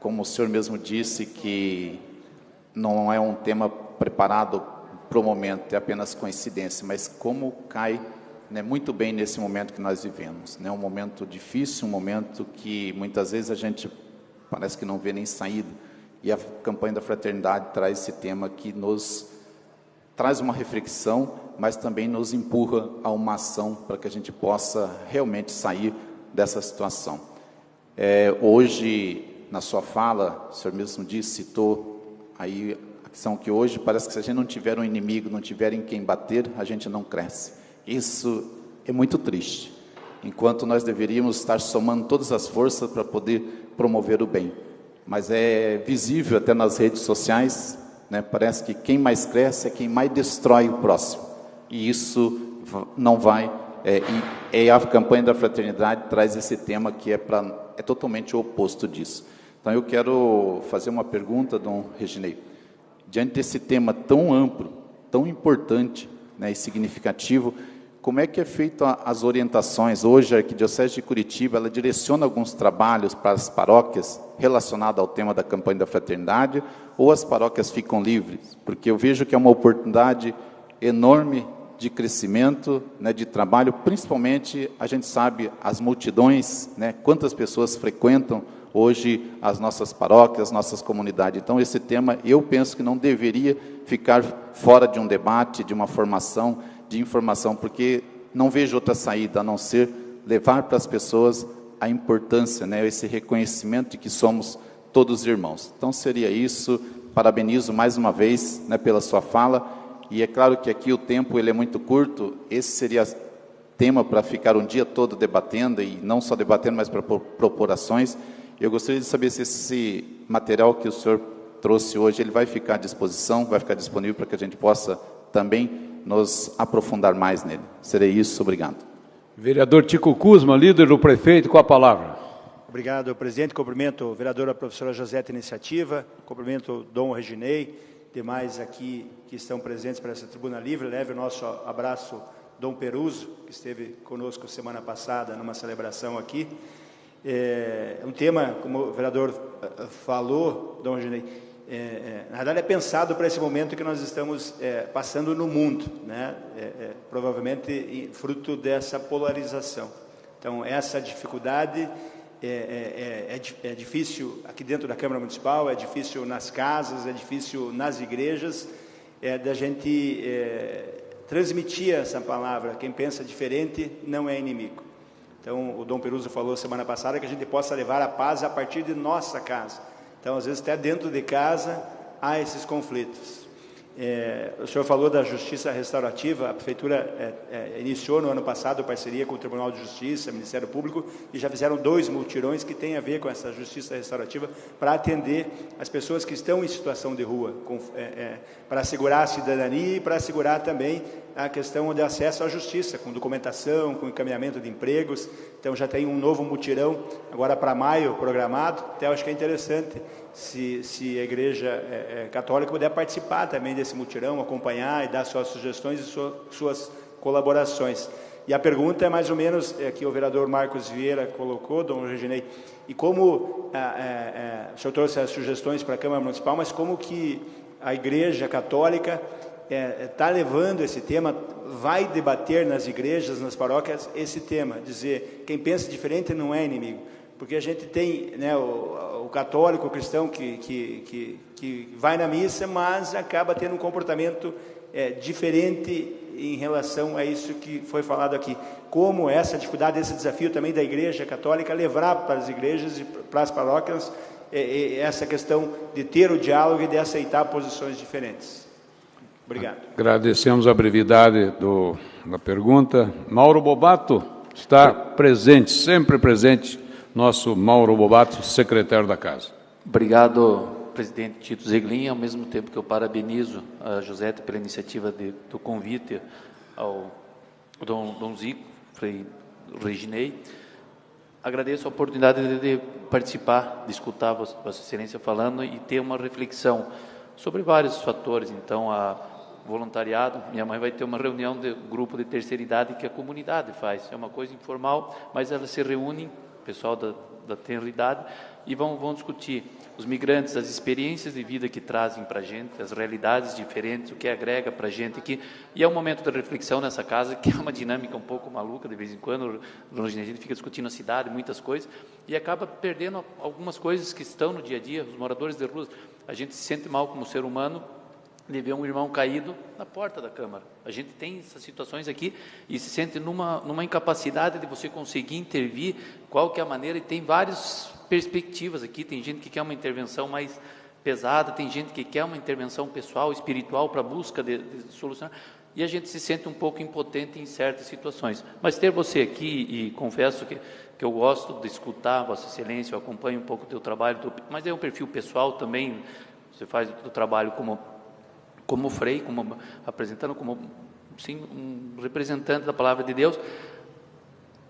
como o senhor mesmo disse, que não é um tema preparado para o momento, é apenas coincidência, mas como cai, né, muito bem nesse momento que nós vivemos, né? Um momento difícil, um momento que muitas vezes a gente parece que não vê nem saída, e a campanha da fraternidade traz esse tema que nos traz uma reflexão, mas também nos empurra a uma ação para que a gente possa realmente sair dessa situação. Hoje, na sua fala, o senhor mesmo disse, citou aí a questão que hoje parece que se a gente não tiver um inimigo, não tiver em quem bater, a gente não cresce. Isso é muito triste, enquanto nós deveríamos estar somando todas as forças para poder promover o bem. Mas é visível até nas redes sociais, né? Parece que quem mais cresce é quem mais destrói o próximo. E isso não vai... E a campanha da fraternidade traz esse tema que é totalmente o oposto disso. Então eu quero fazer uma pergunta, Dom Reginei. Diante desse tema tão amplo, tão importante, né, e significativo, como é que é feito as orientações? Hoje a Arquidiocese de Curitiba, ela direciona alguns trabalhos para as paróquias relacionados ao tema da campanha da fraternidade, ou as paróquias ficam livres? Porque eu vejo que é uma oportunidade enorme de crescimento, né, de trabalho, principalmente, a gente sabe, as multidões, né, quantas pessoas frequentam hoje as nossas paróquias, as nossas comunidades. Então, esse tema, eu penso que não deveria ficar fora de um debate, de uma formação, de informação, porque não vejo outra saída a não ser levar para as pessoas a importância, né, esse reconhecimento de que somos todos irmãos. Então, seria isso. Parabenizo mais uma vez, né, pela sua fala, e é claro que aqui o tempo ele é muito curto. Esse seria tema para ficar um dia todo debatendo, e não só debatendo, mas para propor ações. Eu gostaria de saber se esse material que o senhor trouxe hoje, ele vai ficar à disposição, vai ficar disponível para que a gente possa também nos aprofundar mais nele. Serei isso, obrigado. Vereador Tico Kuzma, líder do prefeito, com a palavra. Obrigado, presidente. Cumprimento a vereadora professora Josete Iniciativa, cumprimento o Dom Reginei, demais aqui que estão presentes para essa tribuna livre. Leve o nosso abraço, Dom Peruso, que esteve conosco semana passada numa celebração aqui. Um tema, como o vereador falou, Dom Reginei, na verdade é pensado para esse momento que nós estamos passando no mundo, né? Provavelmente fruto dessa polarização. Então, essa dificuldade é difícil aqui dentro da Câmara Municipal, é difícil nas casas, é difícil nas igrejas, da gente transmitir essa palavra. Quem pensa diferente não é inimigo. Então, o Dom Peruso falou semana passada que a gente possa levar a paz a partir de nossa casa. Então, às vezes, até dentro de casa, há esses conflitos. O senhor falou da justiça restaurativa. A Prefeitura iniciou no ano passado parceria com o Tribunal de Justiça, Ministério Público, e já fizeram 2 mutirões que têm a ver com essa justiça restaurativa para atender as pessoas que estão em situação de rua, para assegurar a cidadania e para assegurar também a questão de acesso à justiça, com documentação, com encaminhamento de empregos. Então já tem um novo mutirão agora para maio programado. Até eu acho que é interessante se a Igreja Católica puder participar também desse mutirão, acompanhar e dar suas sugestões e suas colaborações. E a pergunta é mais ou menos que o vereador Marcos Vieira colocou, Dom Reginei, e como o senhor trouxe as sugestões para a Câmara Municipal, mas como que a Igreja Católica está levando esse tema, vai debater nas igrejas, nas paróquias, esse tema, dizer, quem pensa diferente não é inimigo, porque a gente tem, né, o católico, o cristão que vai na missa, mas acaba tendo um comportamento diferente em relação a isso que foi falado aqui. Como essa dificuldade, esse desafio também da Igreja Católica, levar para as igrejas e para as paróquias essa questão de ter o diálogo e de aceitar posições diferentes. Obrigado. Agradecemos a brevidade da pergunta. Mauro Bobato está presente, sempre presente, nosso Mauro Bobato, secretário da Casa. Obrigado, presidente Tito Zeglin, ao mesmo tempo que eu parabenizo a Josete pela iniciativa do convite ao Dom Zico, Frei Reginei. Agradeço a oportunidade de participar, de escutar Vossa Excelência falando e ter uma reflexão sobre vários fatores. Então, a voluntariado, minha mãe vai ter uma reunião de grupo de terceira idade que a comunidade faz. É uma coisa informal, mas elas se reúnem, pessoal da tenra idade, e vão discutir os migrantes, as experiências de vida que trazem para a gente, as realidades diferentes, o que agrega para a gente aqui. E é um momento de reflexão nessa casa, que é uma dinâmica um pouco maluca, de vez em quando, a gente fica discutindo a cidade, muitas coisas, e acaba perdendo algumas coisas que estão no dia a dia, os moradores de ruas. A gente se sente mal como ser humano, de ver um irmão caído na porta da Câmara. A gente tem essas situações aqui e se sente numa incapacidade de você conseguir intervir, qual que é a maneira, e tem várias perspectivas aqui. Tem gente que quer uma intervenção mais pesada, tem gente que quer uma intervenção pessoal, espiritual, para a busca de solucionar, e a gente se sente um pouco impotente em certas situações. Mas ter você aqui, e confesso que eu gosto de escutar Vossa Excelência, eu acompanho um pouco o teu trabalho, mas é um perfil pessoal também, você faz o trabalho como frei, apresentando como sim, um representante da Palavra de Deus,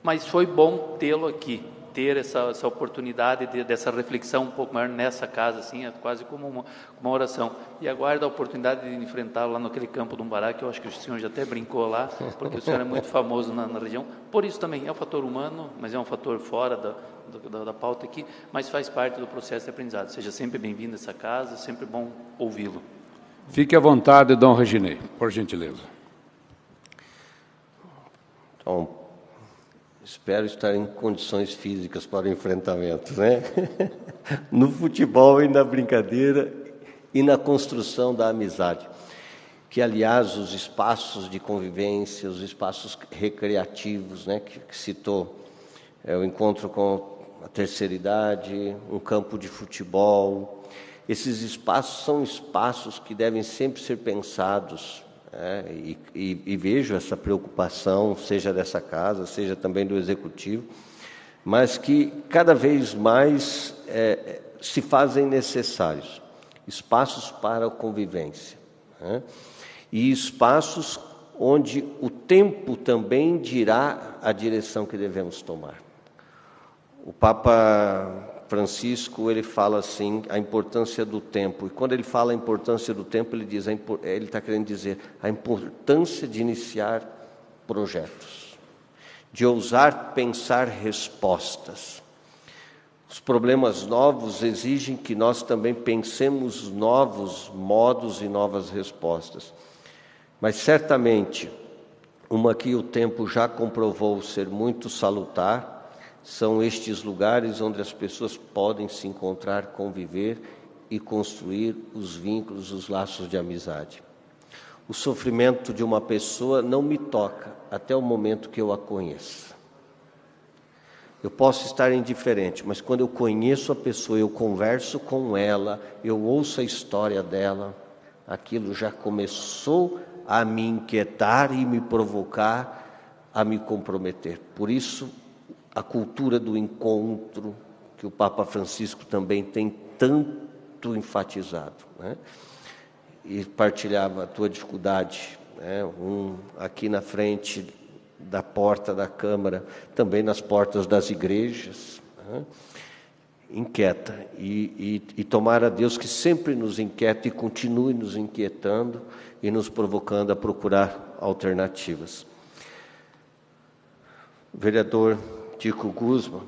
mas foi bom tê-lo aqui, ter essa oportunidade dessa reflexão um pouco maior nessa casa, assim, é quase como uma oração. E aguardo a oportunidade de enfrentá-lo lá naquele campo do Umbará, que eu acho que o senhor já até brincou lá, porque o senhor é muito famoso na região. Por isso também é um fator humano, mas é um fator fora da pauta aqui, mas faz parte do processo de aprendizado. Seja sempre bem-vindo a essa casa, sempre bom ouvi-lo. Fique à vontade, Dom Reginei, por gentileza. Então, espero estar em condições físicas para o enfrentamento, né? No futebol e na brincadeira e na construção da amizade. Que, aliás, os espaços de convivência, os espaços recreativos, né, que citou, o encontro com a terceira idade, um campo de futebol. Esses espaços são espaços que devem sempre ser pensados, e vejo essa preocupação, seja dessa casa, seja também do Executivo, mas que cada vez mais se fazem necessários. Espaços para a convivência, e espaços onde o tempo também dirá a direção que devemos tomar. O Papa Francisco, ele fala assim, a importância do tempo. E quando ele fala a importância do tempo, ele está querendo dizer a importância de iniciar projetos, de ousar pensar respostas. Os problemas novos exigem que nós também pensemos novos modos e novas respostas. Mas certamente, uma que o tempo já comprovou ser muito salutar, são estes lugares onde as pessoas podem se encontrar, conviver e construir os vínculos, os laços de amizade. O sofrimento de uma pessoa não me toca até o momento que eu a conheça. Eu posso estar indiferente, mas quando eu conheço a pessoa, eu converso com ela, eu ouço a história dela, aquilo já começou a me inquietar e me provocar a me comprometer. Por isso, a cultura do encontro, que o Papa Francisco também tem tanto enfatizado, né? E partilhava a tua dificuldade, né? Aqui na frente da porta da Câmara, também nas portas das igrejas, né? Inquieta, e tomara a Deus que sempre nos inquieta e continue nos inquietando e nos provocando a procurar alternativas. Vereador Tico Guzman,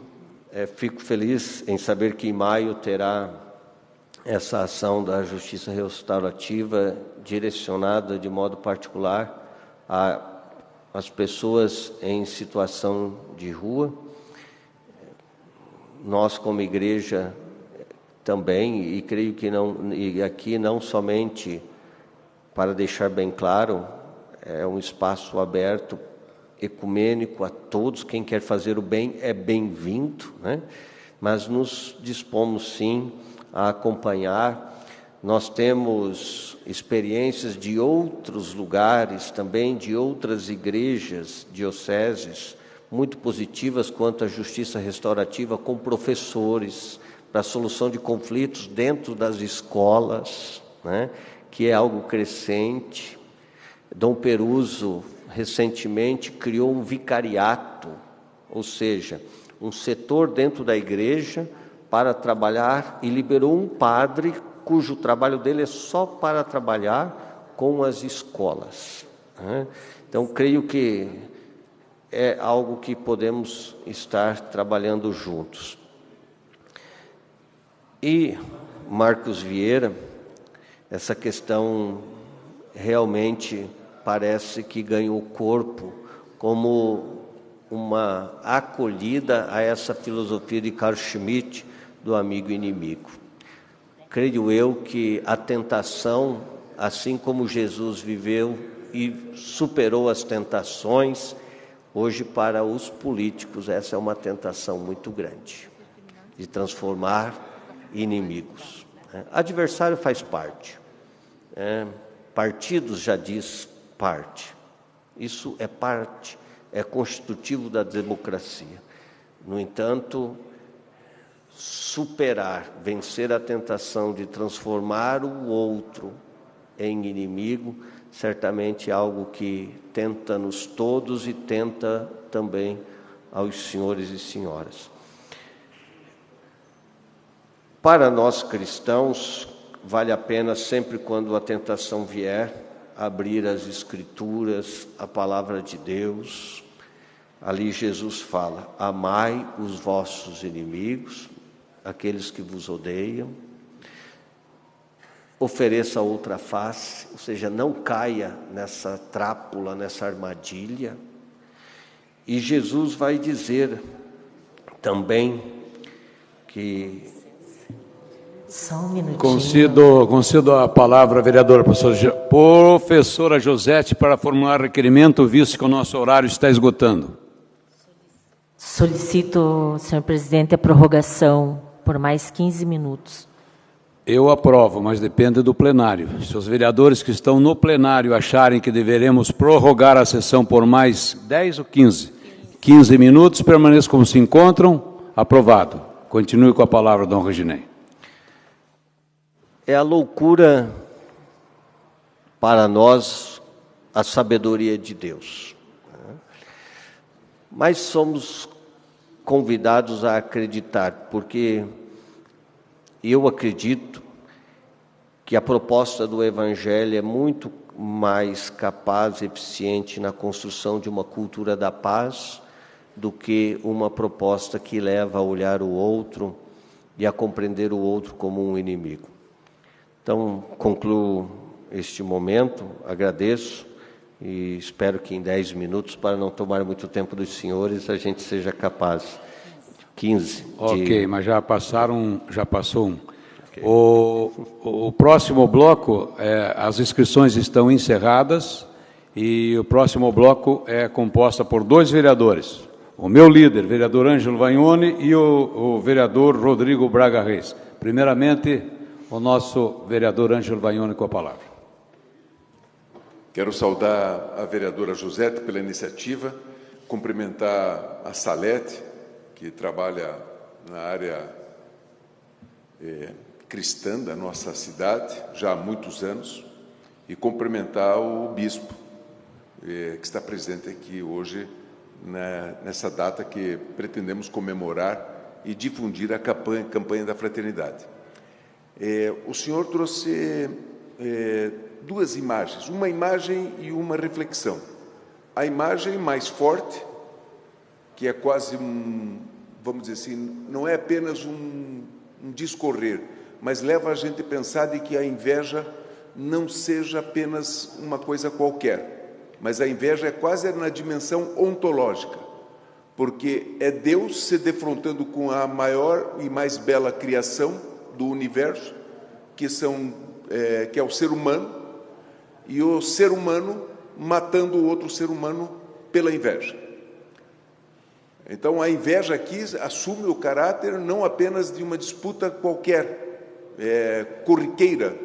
fico feliz em saber que em maio terá essa ação da Justiça Restaurativa direcionada de modo particular às pessoas em situação de rua. Nós, como igreja, também, e creio que não, e aqui não somente para deixar bem claro, é um espaço aberto, ecumênico a todos, quem quer fazer o bem é bem-vindo, né? Mas nos dispomos sim a acompanhar. Nós temos experiências de outros lugares também, de outras igrejas, dioceses, muito positivas quanto à justiça restaurativa, com professores, para a solução de conflitos dentro das escolas, né? Que é algo crescente. Dom Peruso recentemente, criou um vicariato, ou seja, um setor dentro da igreja para trabalhar, e liberou um padre cujo trabalho dele é só para trabalhar com as escolas. Então, creio que é algo que podemos estar trabalhando juntos. E, Marcos Vieira, essa questão realmente parece que ganhou corpo como uma acolhida a essa filosofia de Carl Schmitt, do amigo e inimigo. Creio eu que a tentação, assim como Jesus viveu e superou as tentações, hoje para os políticos essa é uma tentação muito grande, de transformar inimigos. Adversário faz parte. Partidos já diz parte. Isso é parte, é constitutivo da democracia. No entanto, superar, vencer a tentação de transformar o outro em inimigo, certamente é algo que tenta-nos todos e tenta também aos senhores e senhoras. Para nós cristãos, vale a pena sempre quando a tentação vier, abrir as Escrituras, a palavra de Deus. Ali Jesus fala: amai os vossos inimigos, aqueles que vos odeiam, ofereça outra face, ou seja, não caia nessa trápula, nessa armadilha. E Jesus vai dizer também que... Só um minutinho. Concedo a palavra à vereadora professora Josete para formular requerimento, visto que o nosso horário está esgotando. Solicito, senhor presidente, a prorrogação por mais 15 minutos. Eu aprovo, mas depende do plenário. Se os vereadores que estão no plenário acharem que deveremos prorrogar a sessão por mais 10 ou 15? 15 minutos, permaneçam como se encontram. Aprovado. Continue com a palavra, Dom Reginei. É a loucura para nós a sabedoria de Deus. Mas somos convidados a acreditar, porque eu acredito que a proposta do Evangelho é muito mais capaz e eficiente na construção de uma cultura da paz do que uma proposta que leva a olhar o outro e a compreender o outro como um inimigo. Então, concluo este momento, agradeço e espero que em 10 minutos, para não tomar muito tempo dos senhores, a gente seja capaz. 15. Ok, mas já passou um. Okay. O próximo bloco, as inscrições estão encerradas e o próximo bloco é composto por 2 vereadores. O meu líder, vereador Ângelo Vagnoni, e o vereador Rodrigo Braga Reis. Primeiramente, o nosso vereador Ângelo Vagnoni com a palavra. Quero saudar a vereadora Josete pela iniciativa, cumprimentar a Salete, que trabalha na área cristã da nossa cidade, já há muitos anos, e cumprimentar o bispo, que está presente aqui hoje, nessa data que pretendemos comemorar e difundir a campanha da fraternidade. O senhor trouxe 2 imagens, uma imagem e uma reflexão. A imagem mais forte, que é quase vamos dizer assim, não é apenas um discorrer, mas leva a gente a pensar de que a inveja não seja apenas uma coisa qualquer, mas a inveja é quase na dimensão ontológica, porque é Deus se defrontando com a maior e mais bela criação do universo, que é o ser humano, e o ser humano matando o outro ser humano pela inveja. Então, a inveja aqui assume o caráter não apenas de uma disputa qualquer, corriqueira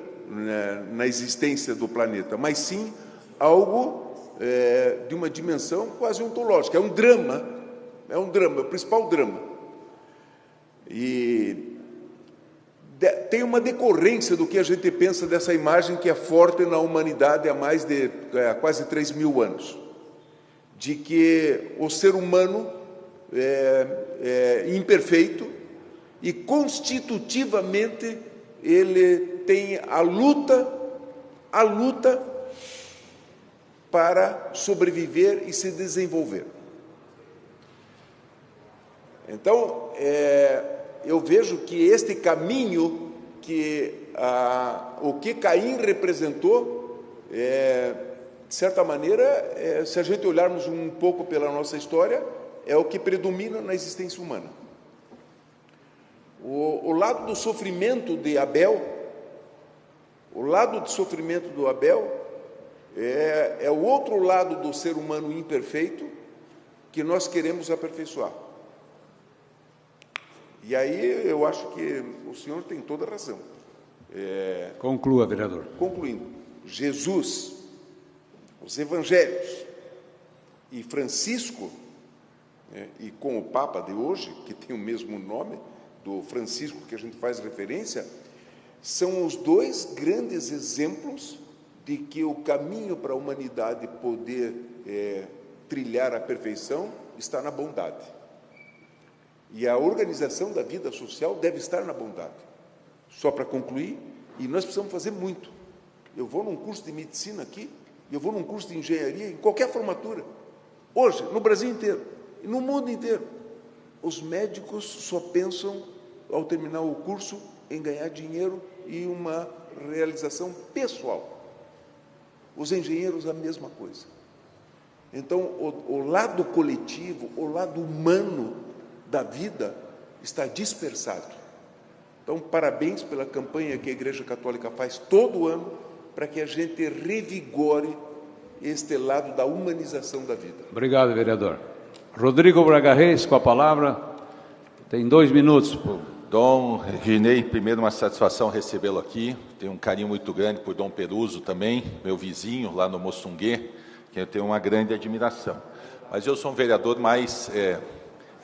na existência do planeta, mas sim algo de uma dimensão quase ontológica. É um drama, é o principal drama. E tem uma decorrência do que a gente pensa dessa imagem que é forte na humanidade há quase 3.000 anos. de que o ser humano é imperfeito e constitutivamente ele tem a luta para sobreviver e se desenvolver. Então, eu vejo que este caminho o que Caim representou, de certa maneira, se a gente olharmos um pouco pela nossa história, é o que predomina na existência humana. O lado do sofrimento de Abel, é o outro lado do ser humano imperfeito que nós queremos aperfeiçoar. E aí eu acho que o senhor tem toda a razão. Conclua, vereador. Concluindo, Jesus, os evangelhos e Francisco, e com o Papa de hoje, que tem o mesmo nome do Francisco que a gente faz referência, são os dois grandes exemplos de que o caminho para a humanidade poder trilhar a perfeição está na bondade. E a organização da vida social deve estar na bondade. Só para concluir, e nós precisamos fazer muito. Eu vou num curso de medicina aqui, eu vou num curso de engenharia, em qualquer formatura. Hoje, no Brasil inteiro, e no mundo inteiro, os médicos só pensam, ao terminar o curso, em ganhar dinheiro e uma realização pessoal. Os engenheiros, a mesma coisa. Então, o lado coletivo, o lado humano da vida está dispersado. Então, parabéns pela campanha que a Igreja Católica faz todo ano para que a gente revigore este lado da humanização da vida. Obrigado, vereador. Rodrigo Braga Reis, com a palavra. Tem 2 minutos. Dom Reginei, primeiro uma satisfação recebê-lo aqui. Tenho um carinho muito grande por Dom Peruso também, meu vizinho lá no Moçunguê, que eu tenho uma grande admiração. Mas eu sou um vereador mais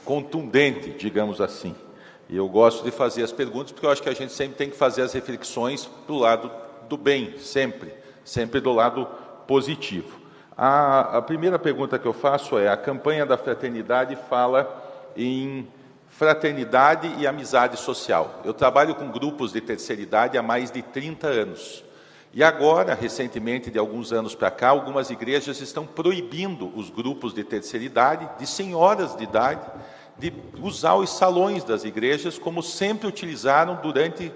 contundente, digamos assim. E eu gosto de fazer as perguntas, porque eu acho que a gente sempre tem que fazer as reflexões do lado do bem, sempre do lado positivo. A primeira pergunta que eu faço a campanha da fraternidade fala em fraternidade e amizade social. Eu trabalho com grupos de terceira idade há mais de 30 anos. E agora, recentemente, de alguns anos para cá, algumas igrejas estão proibindo os grupos de terceira idade, de senhoras de idade, de usar os salões das igrejas, como sempre utilizaram durante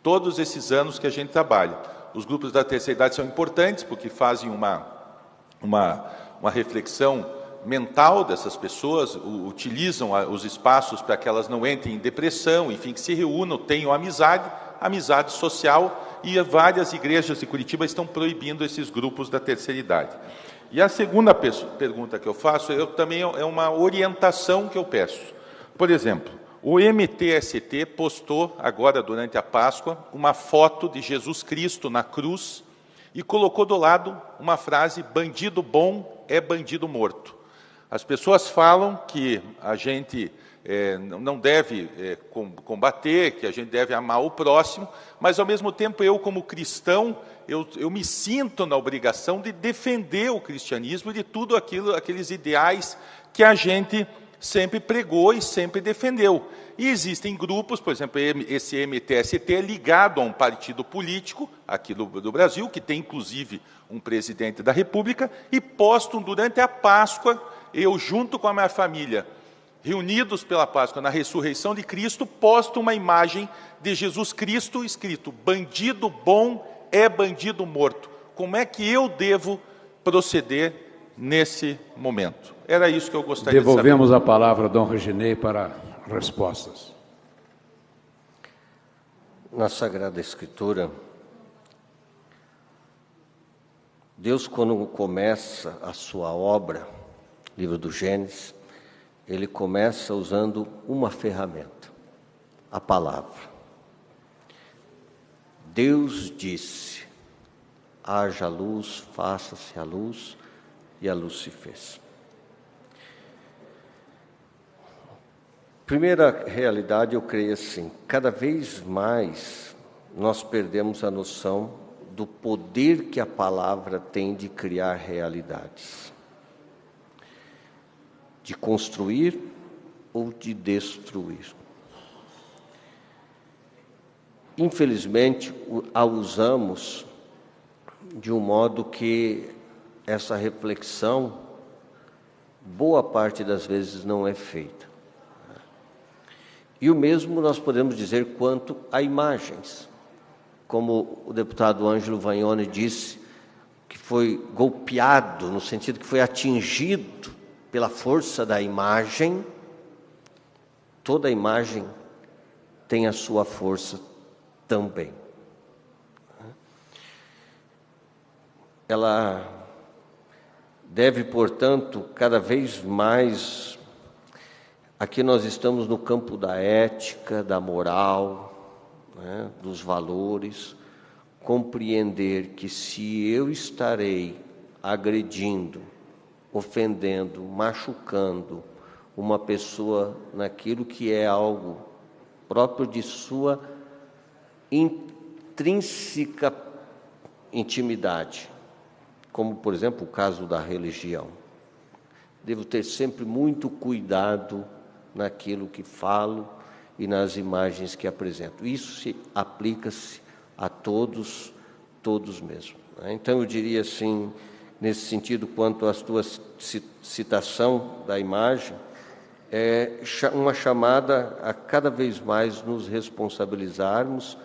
todos esses anos que a gente trabalha. Os grupos da terceira idade são importantes, porque fazem uma reflexão mental dessas pessoas, utilizam os espaços para que elas não entrem em depressão, enfim, que se reúnam, tenham amizade social, e várias igrejas de Curitiba estão proibindo esses grupos da terceira idade. E a segunda pergunta que eu faço, também é uma orientação que eu peço. Por exemplo, o MTST postou, agora durante a Páscoa, uma foto de Jesus Cristo na cruz e colocou do lado uma frase: bandido bom é bandido morto. As pessoas falam que a gente não deve combater, que a gente deve amar o próximo, mas, ao mesmo tempo, eu, como cristão, eu me sinto na obrigação de defender o cristianismo e de tudo aqueles ideais que a gente sempre pregou e sempre defendeu. E existem grupos, por exemplo, esse MTST é ligado a um partido político aqui do Brasil, que tem, inclusive, um presidente da República, e postam durante a Páscoa, eu, junto com a minha família, reunidos pela Páscoa na ressurreição de Cristo, posto uma imagem de Jesus Cristo escrito: bandido bom é bandido morto. Como é que eu devo proceder nesse momento? Era isso que eu gostaria de saber. Devolvemos a palavra a Dom Reginei para respostas. Na Sagrada Escritura, Deus, quando começa a sua obra, livro do Gênesis, ele começa usando uma ferramenta, a palavra. Deus disse: haja luz, faça-se a luz, e a luz se fez. Primeira realidade, eu creio assim, cada vez mais nós perdemos a noção do poder que a palavra tem de criar realidades. de construir ou de destruir. Infelizmente, a usamos de um modo que essa reflexão, boa parte das vezes, não é feita. E o mesmo nós podemos dizer quanto a imagens. Como o deputado Ângelo Vagnoni disse, que foi golpeado, no sentido que foi atingido pela força da imagem, toda imagem tem a sua força também. Ela deve, portanto, cada vez mais, aqui nós estamos no campo da ética, da moral, né, dos valores, compreender que se eu estarei agredindo, ofendendo, machucando uma pessoa naquilo que é algo próprio de sua intrínseca intimidade, como, por exemplo, o caso da religião, devo ter sempre muito cuidado naquilo que falo e nas imagens que apresento. Isso aplica-se a todos mesmo. Então, eu diria assim, nesse sentido, quanto à tua citação da imagem, é uma chamada a cada vez mais nos responsabilizarmos,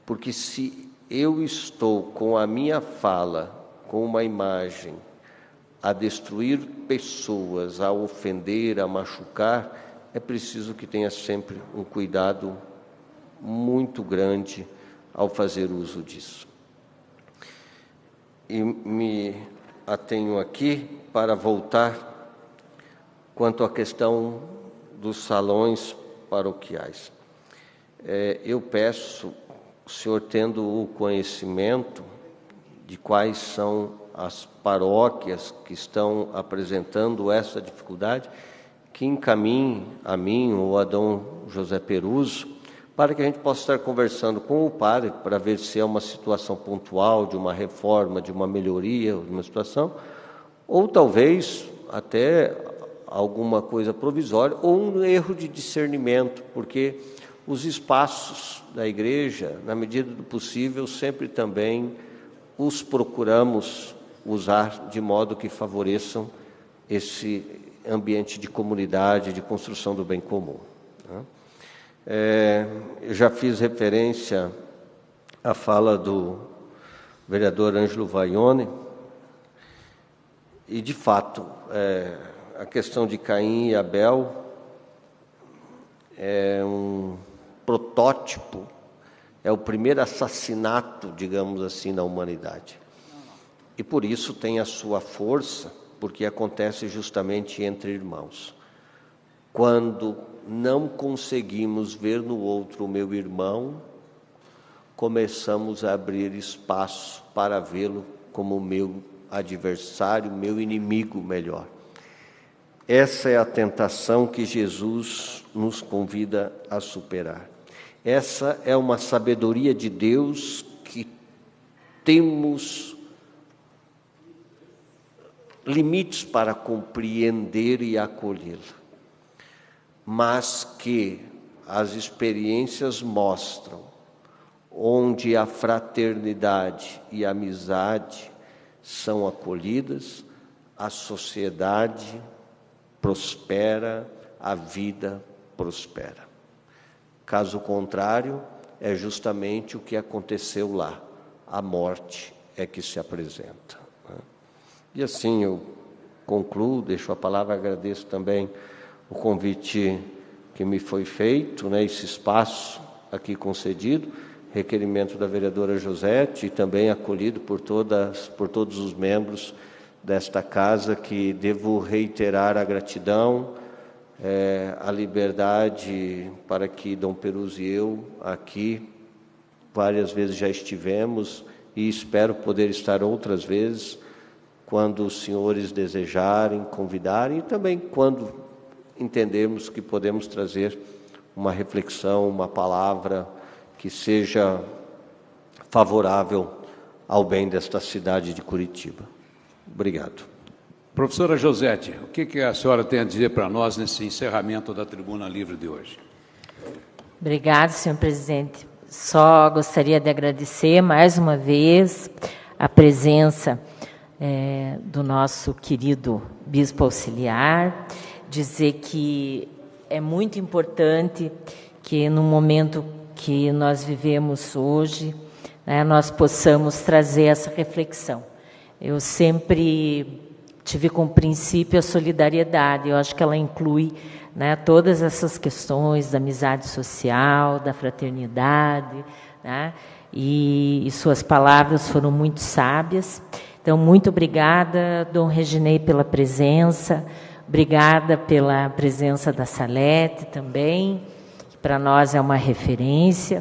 porque se eu estou com a minha fala, com uma imagem, a destruir pessoas, a ofender, a machucar, é preciso que tenha sempre um cuidado muito grande ao fazer uso disso. E me atenho aqui para voltar quanto à questão dos salões paroquiais. Eu peço, o senhor, tendo o conhecimento de quais são as paróquias que estão apresentando essa dificuldade, que encaminhe a mim ou a Dom José Peruso, para que a gente possa estar conversando com o padre, para ver se é uma situação pontual, de uma reforma, de uma melhoria, de uma situação, ou talvez até alguma coisa provisória, ou um erro de discernimento, porque os espaços da igreja, na medida do possível, sempre também os procuramos usar de modo que favoreçam esse ambiente de comunidade, de construção do bem comum. Eu já fiz referência à fala do vereador Ângelo Vagnoni, e, de fato, a questão de Caim e Abel é um protótipo, é o primeiro assassinato, digamos assim, na humanidade. E por isso tem a sua força, porque acontece justamente entre irmãos. Quando não conseguimos ver no outro o meu irmão, começamos a abrir espaço para vê-lo como meu adversário, meu inimigo melhor. Essa é a tentação que Jesus nos convida a superar. Essa é uma sabedoria de Deus que temos limites para compreender e acolhê-la, mas que as experiências mostram onde a fraternidade e a amizade são acolhidas, a sociedade prospera, a vida prospera. Caso contrário, é justamente o que aconteceu lá. A morte é que se apresenta. E assim eu concluo, deixo a palavra, agradeço também o convite que me foi feito, esse espaço aqui concedido, requerimento da vereadora Josete, e também acolhido por todos os membros desta casa, que devo reiterar a gratidão, a liberdade para que Dom Peruso e eu aqui várias vezes já estivemos, e espero poder estar outras vezes, quando os senhores desejarem, convidarem, e também quando entendermos que podemos trazer uma reflexão, uma palavra que seja favorável ao bem desta cidade de Curitiba. Obrigado. Professora Josete, o que a senhora tem a dizer para nós nesse encerramento da Tribuna Livre de hoje? Obrigada, senhor presidente. Só gostaria de agradecer mais uma vez a presença do nosso querido bispo auxiliar, dizer que é muito importante que no momento que nós vivemos hoje, né, nós possamos trazer essa reflexão. Eu sempre tive como princípio a solidariedade, eu acho que ela inclui, né, todas essas questões da amizade social, da fraternidade, né, e suas palavras foram muito sábias. Então, muito obrigada, Dom Reginei, pela presença, obrigada pela presença da Salete também, que para nós é uma referência,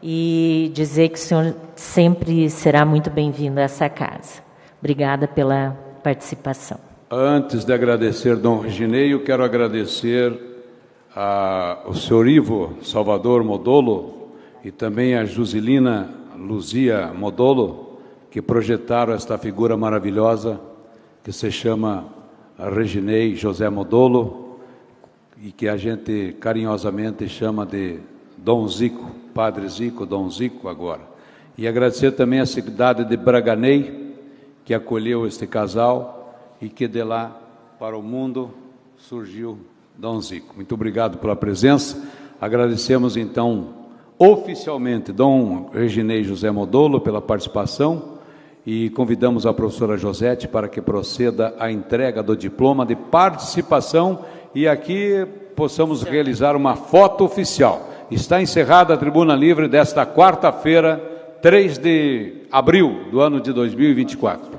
e dizer que o senhor sempre será muito bem-vindo a essa casa. Obrigada pela participação. Antes de agradecer Dom Reginei, eu quero agradecer ao senhor Ivo Salvador Modolo e também a Josilina Luzia Modolo, que projetaram esta figura maravilhosa que se chama Reginei José Modolo e que a gente carinhosamente chama de Dom Zico, Padre Zico, Dom Zico agora. E agradecer também a cidade de Braganei, que acolheu este casal e que de lá para o mundo surgiu Dom Zico. Muito obrigado pela presença. Agradecemos então oficialmente Dom Reginei José Modolo pela participação e convidamos a professora Josete para que proceda a entrega do diploma de participação e aqui possamos realizar uma foto oficial. Está encerrada a Tribuna Livre desta quarta-feira, 3 de abril do ano de 2024.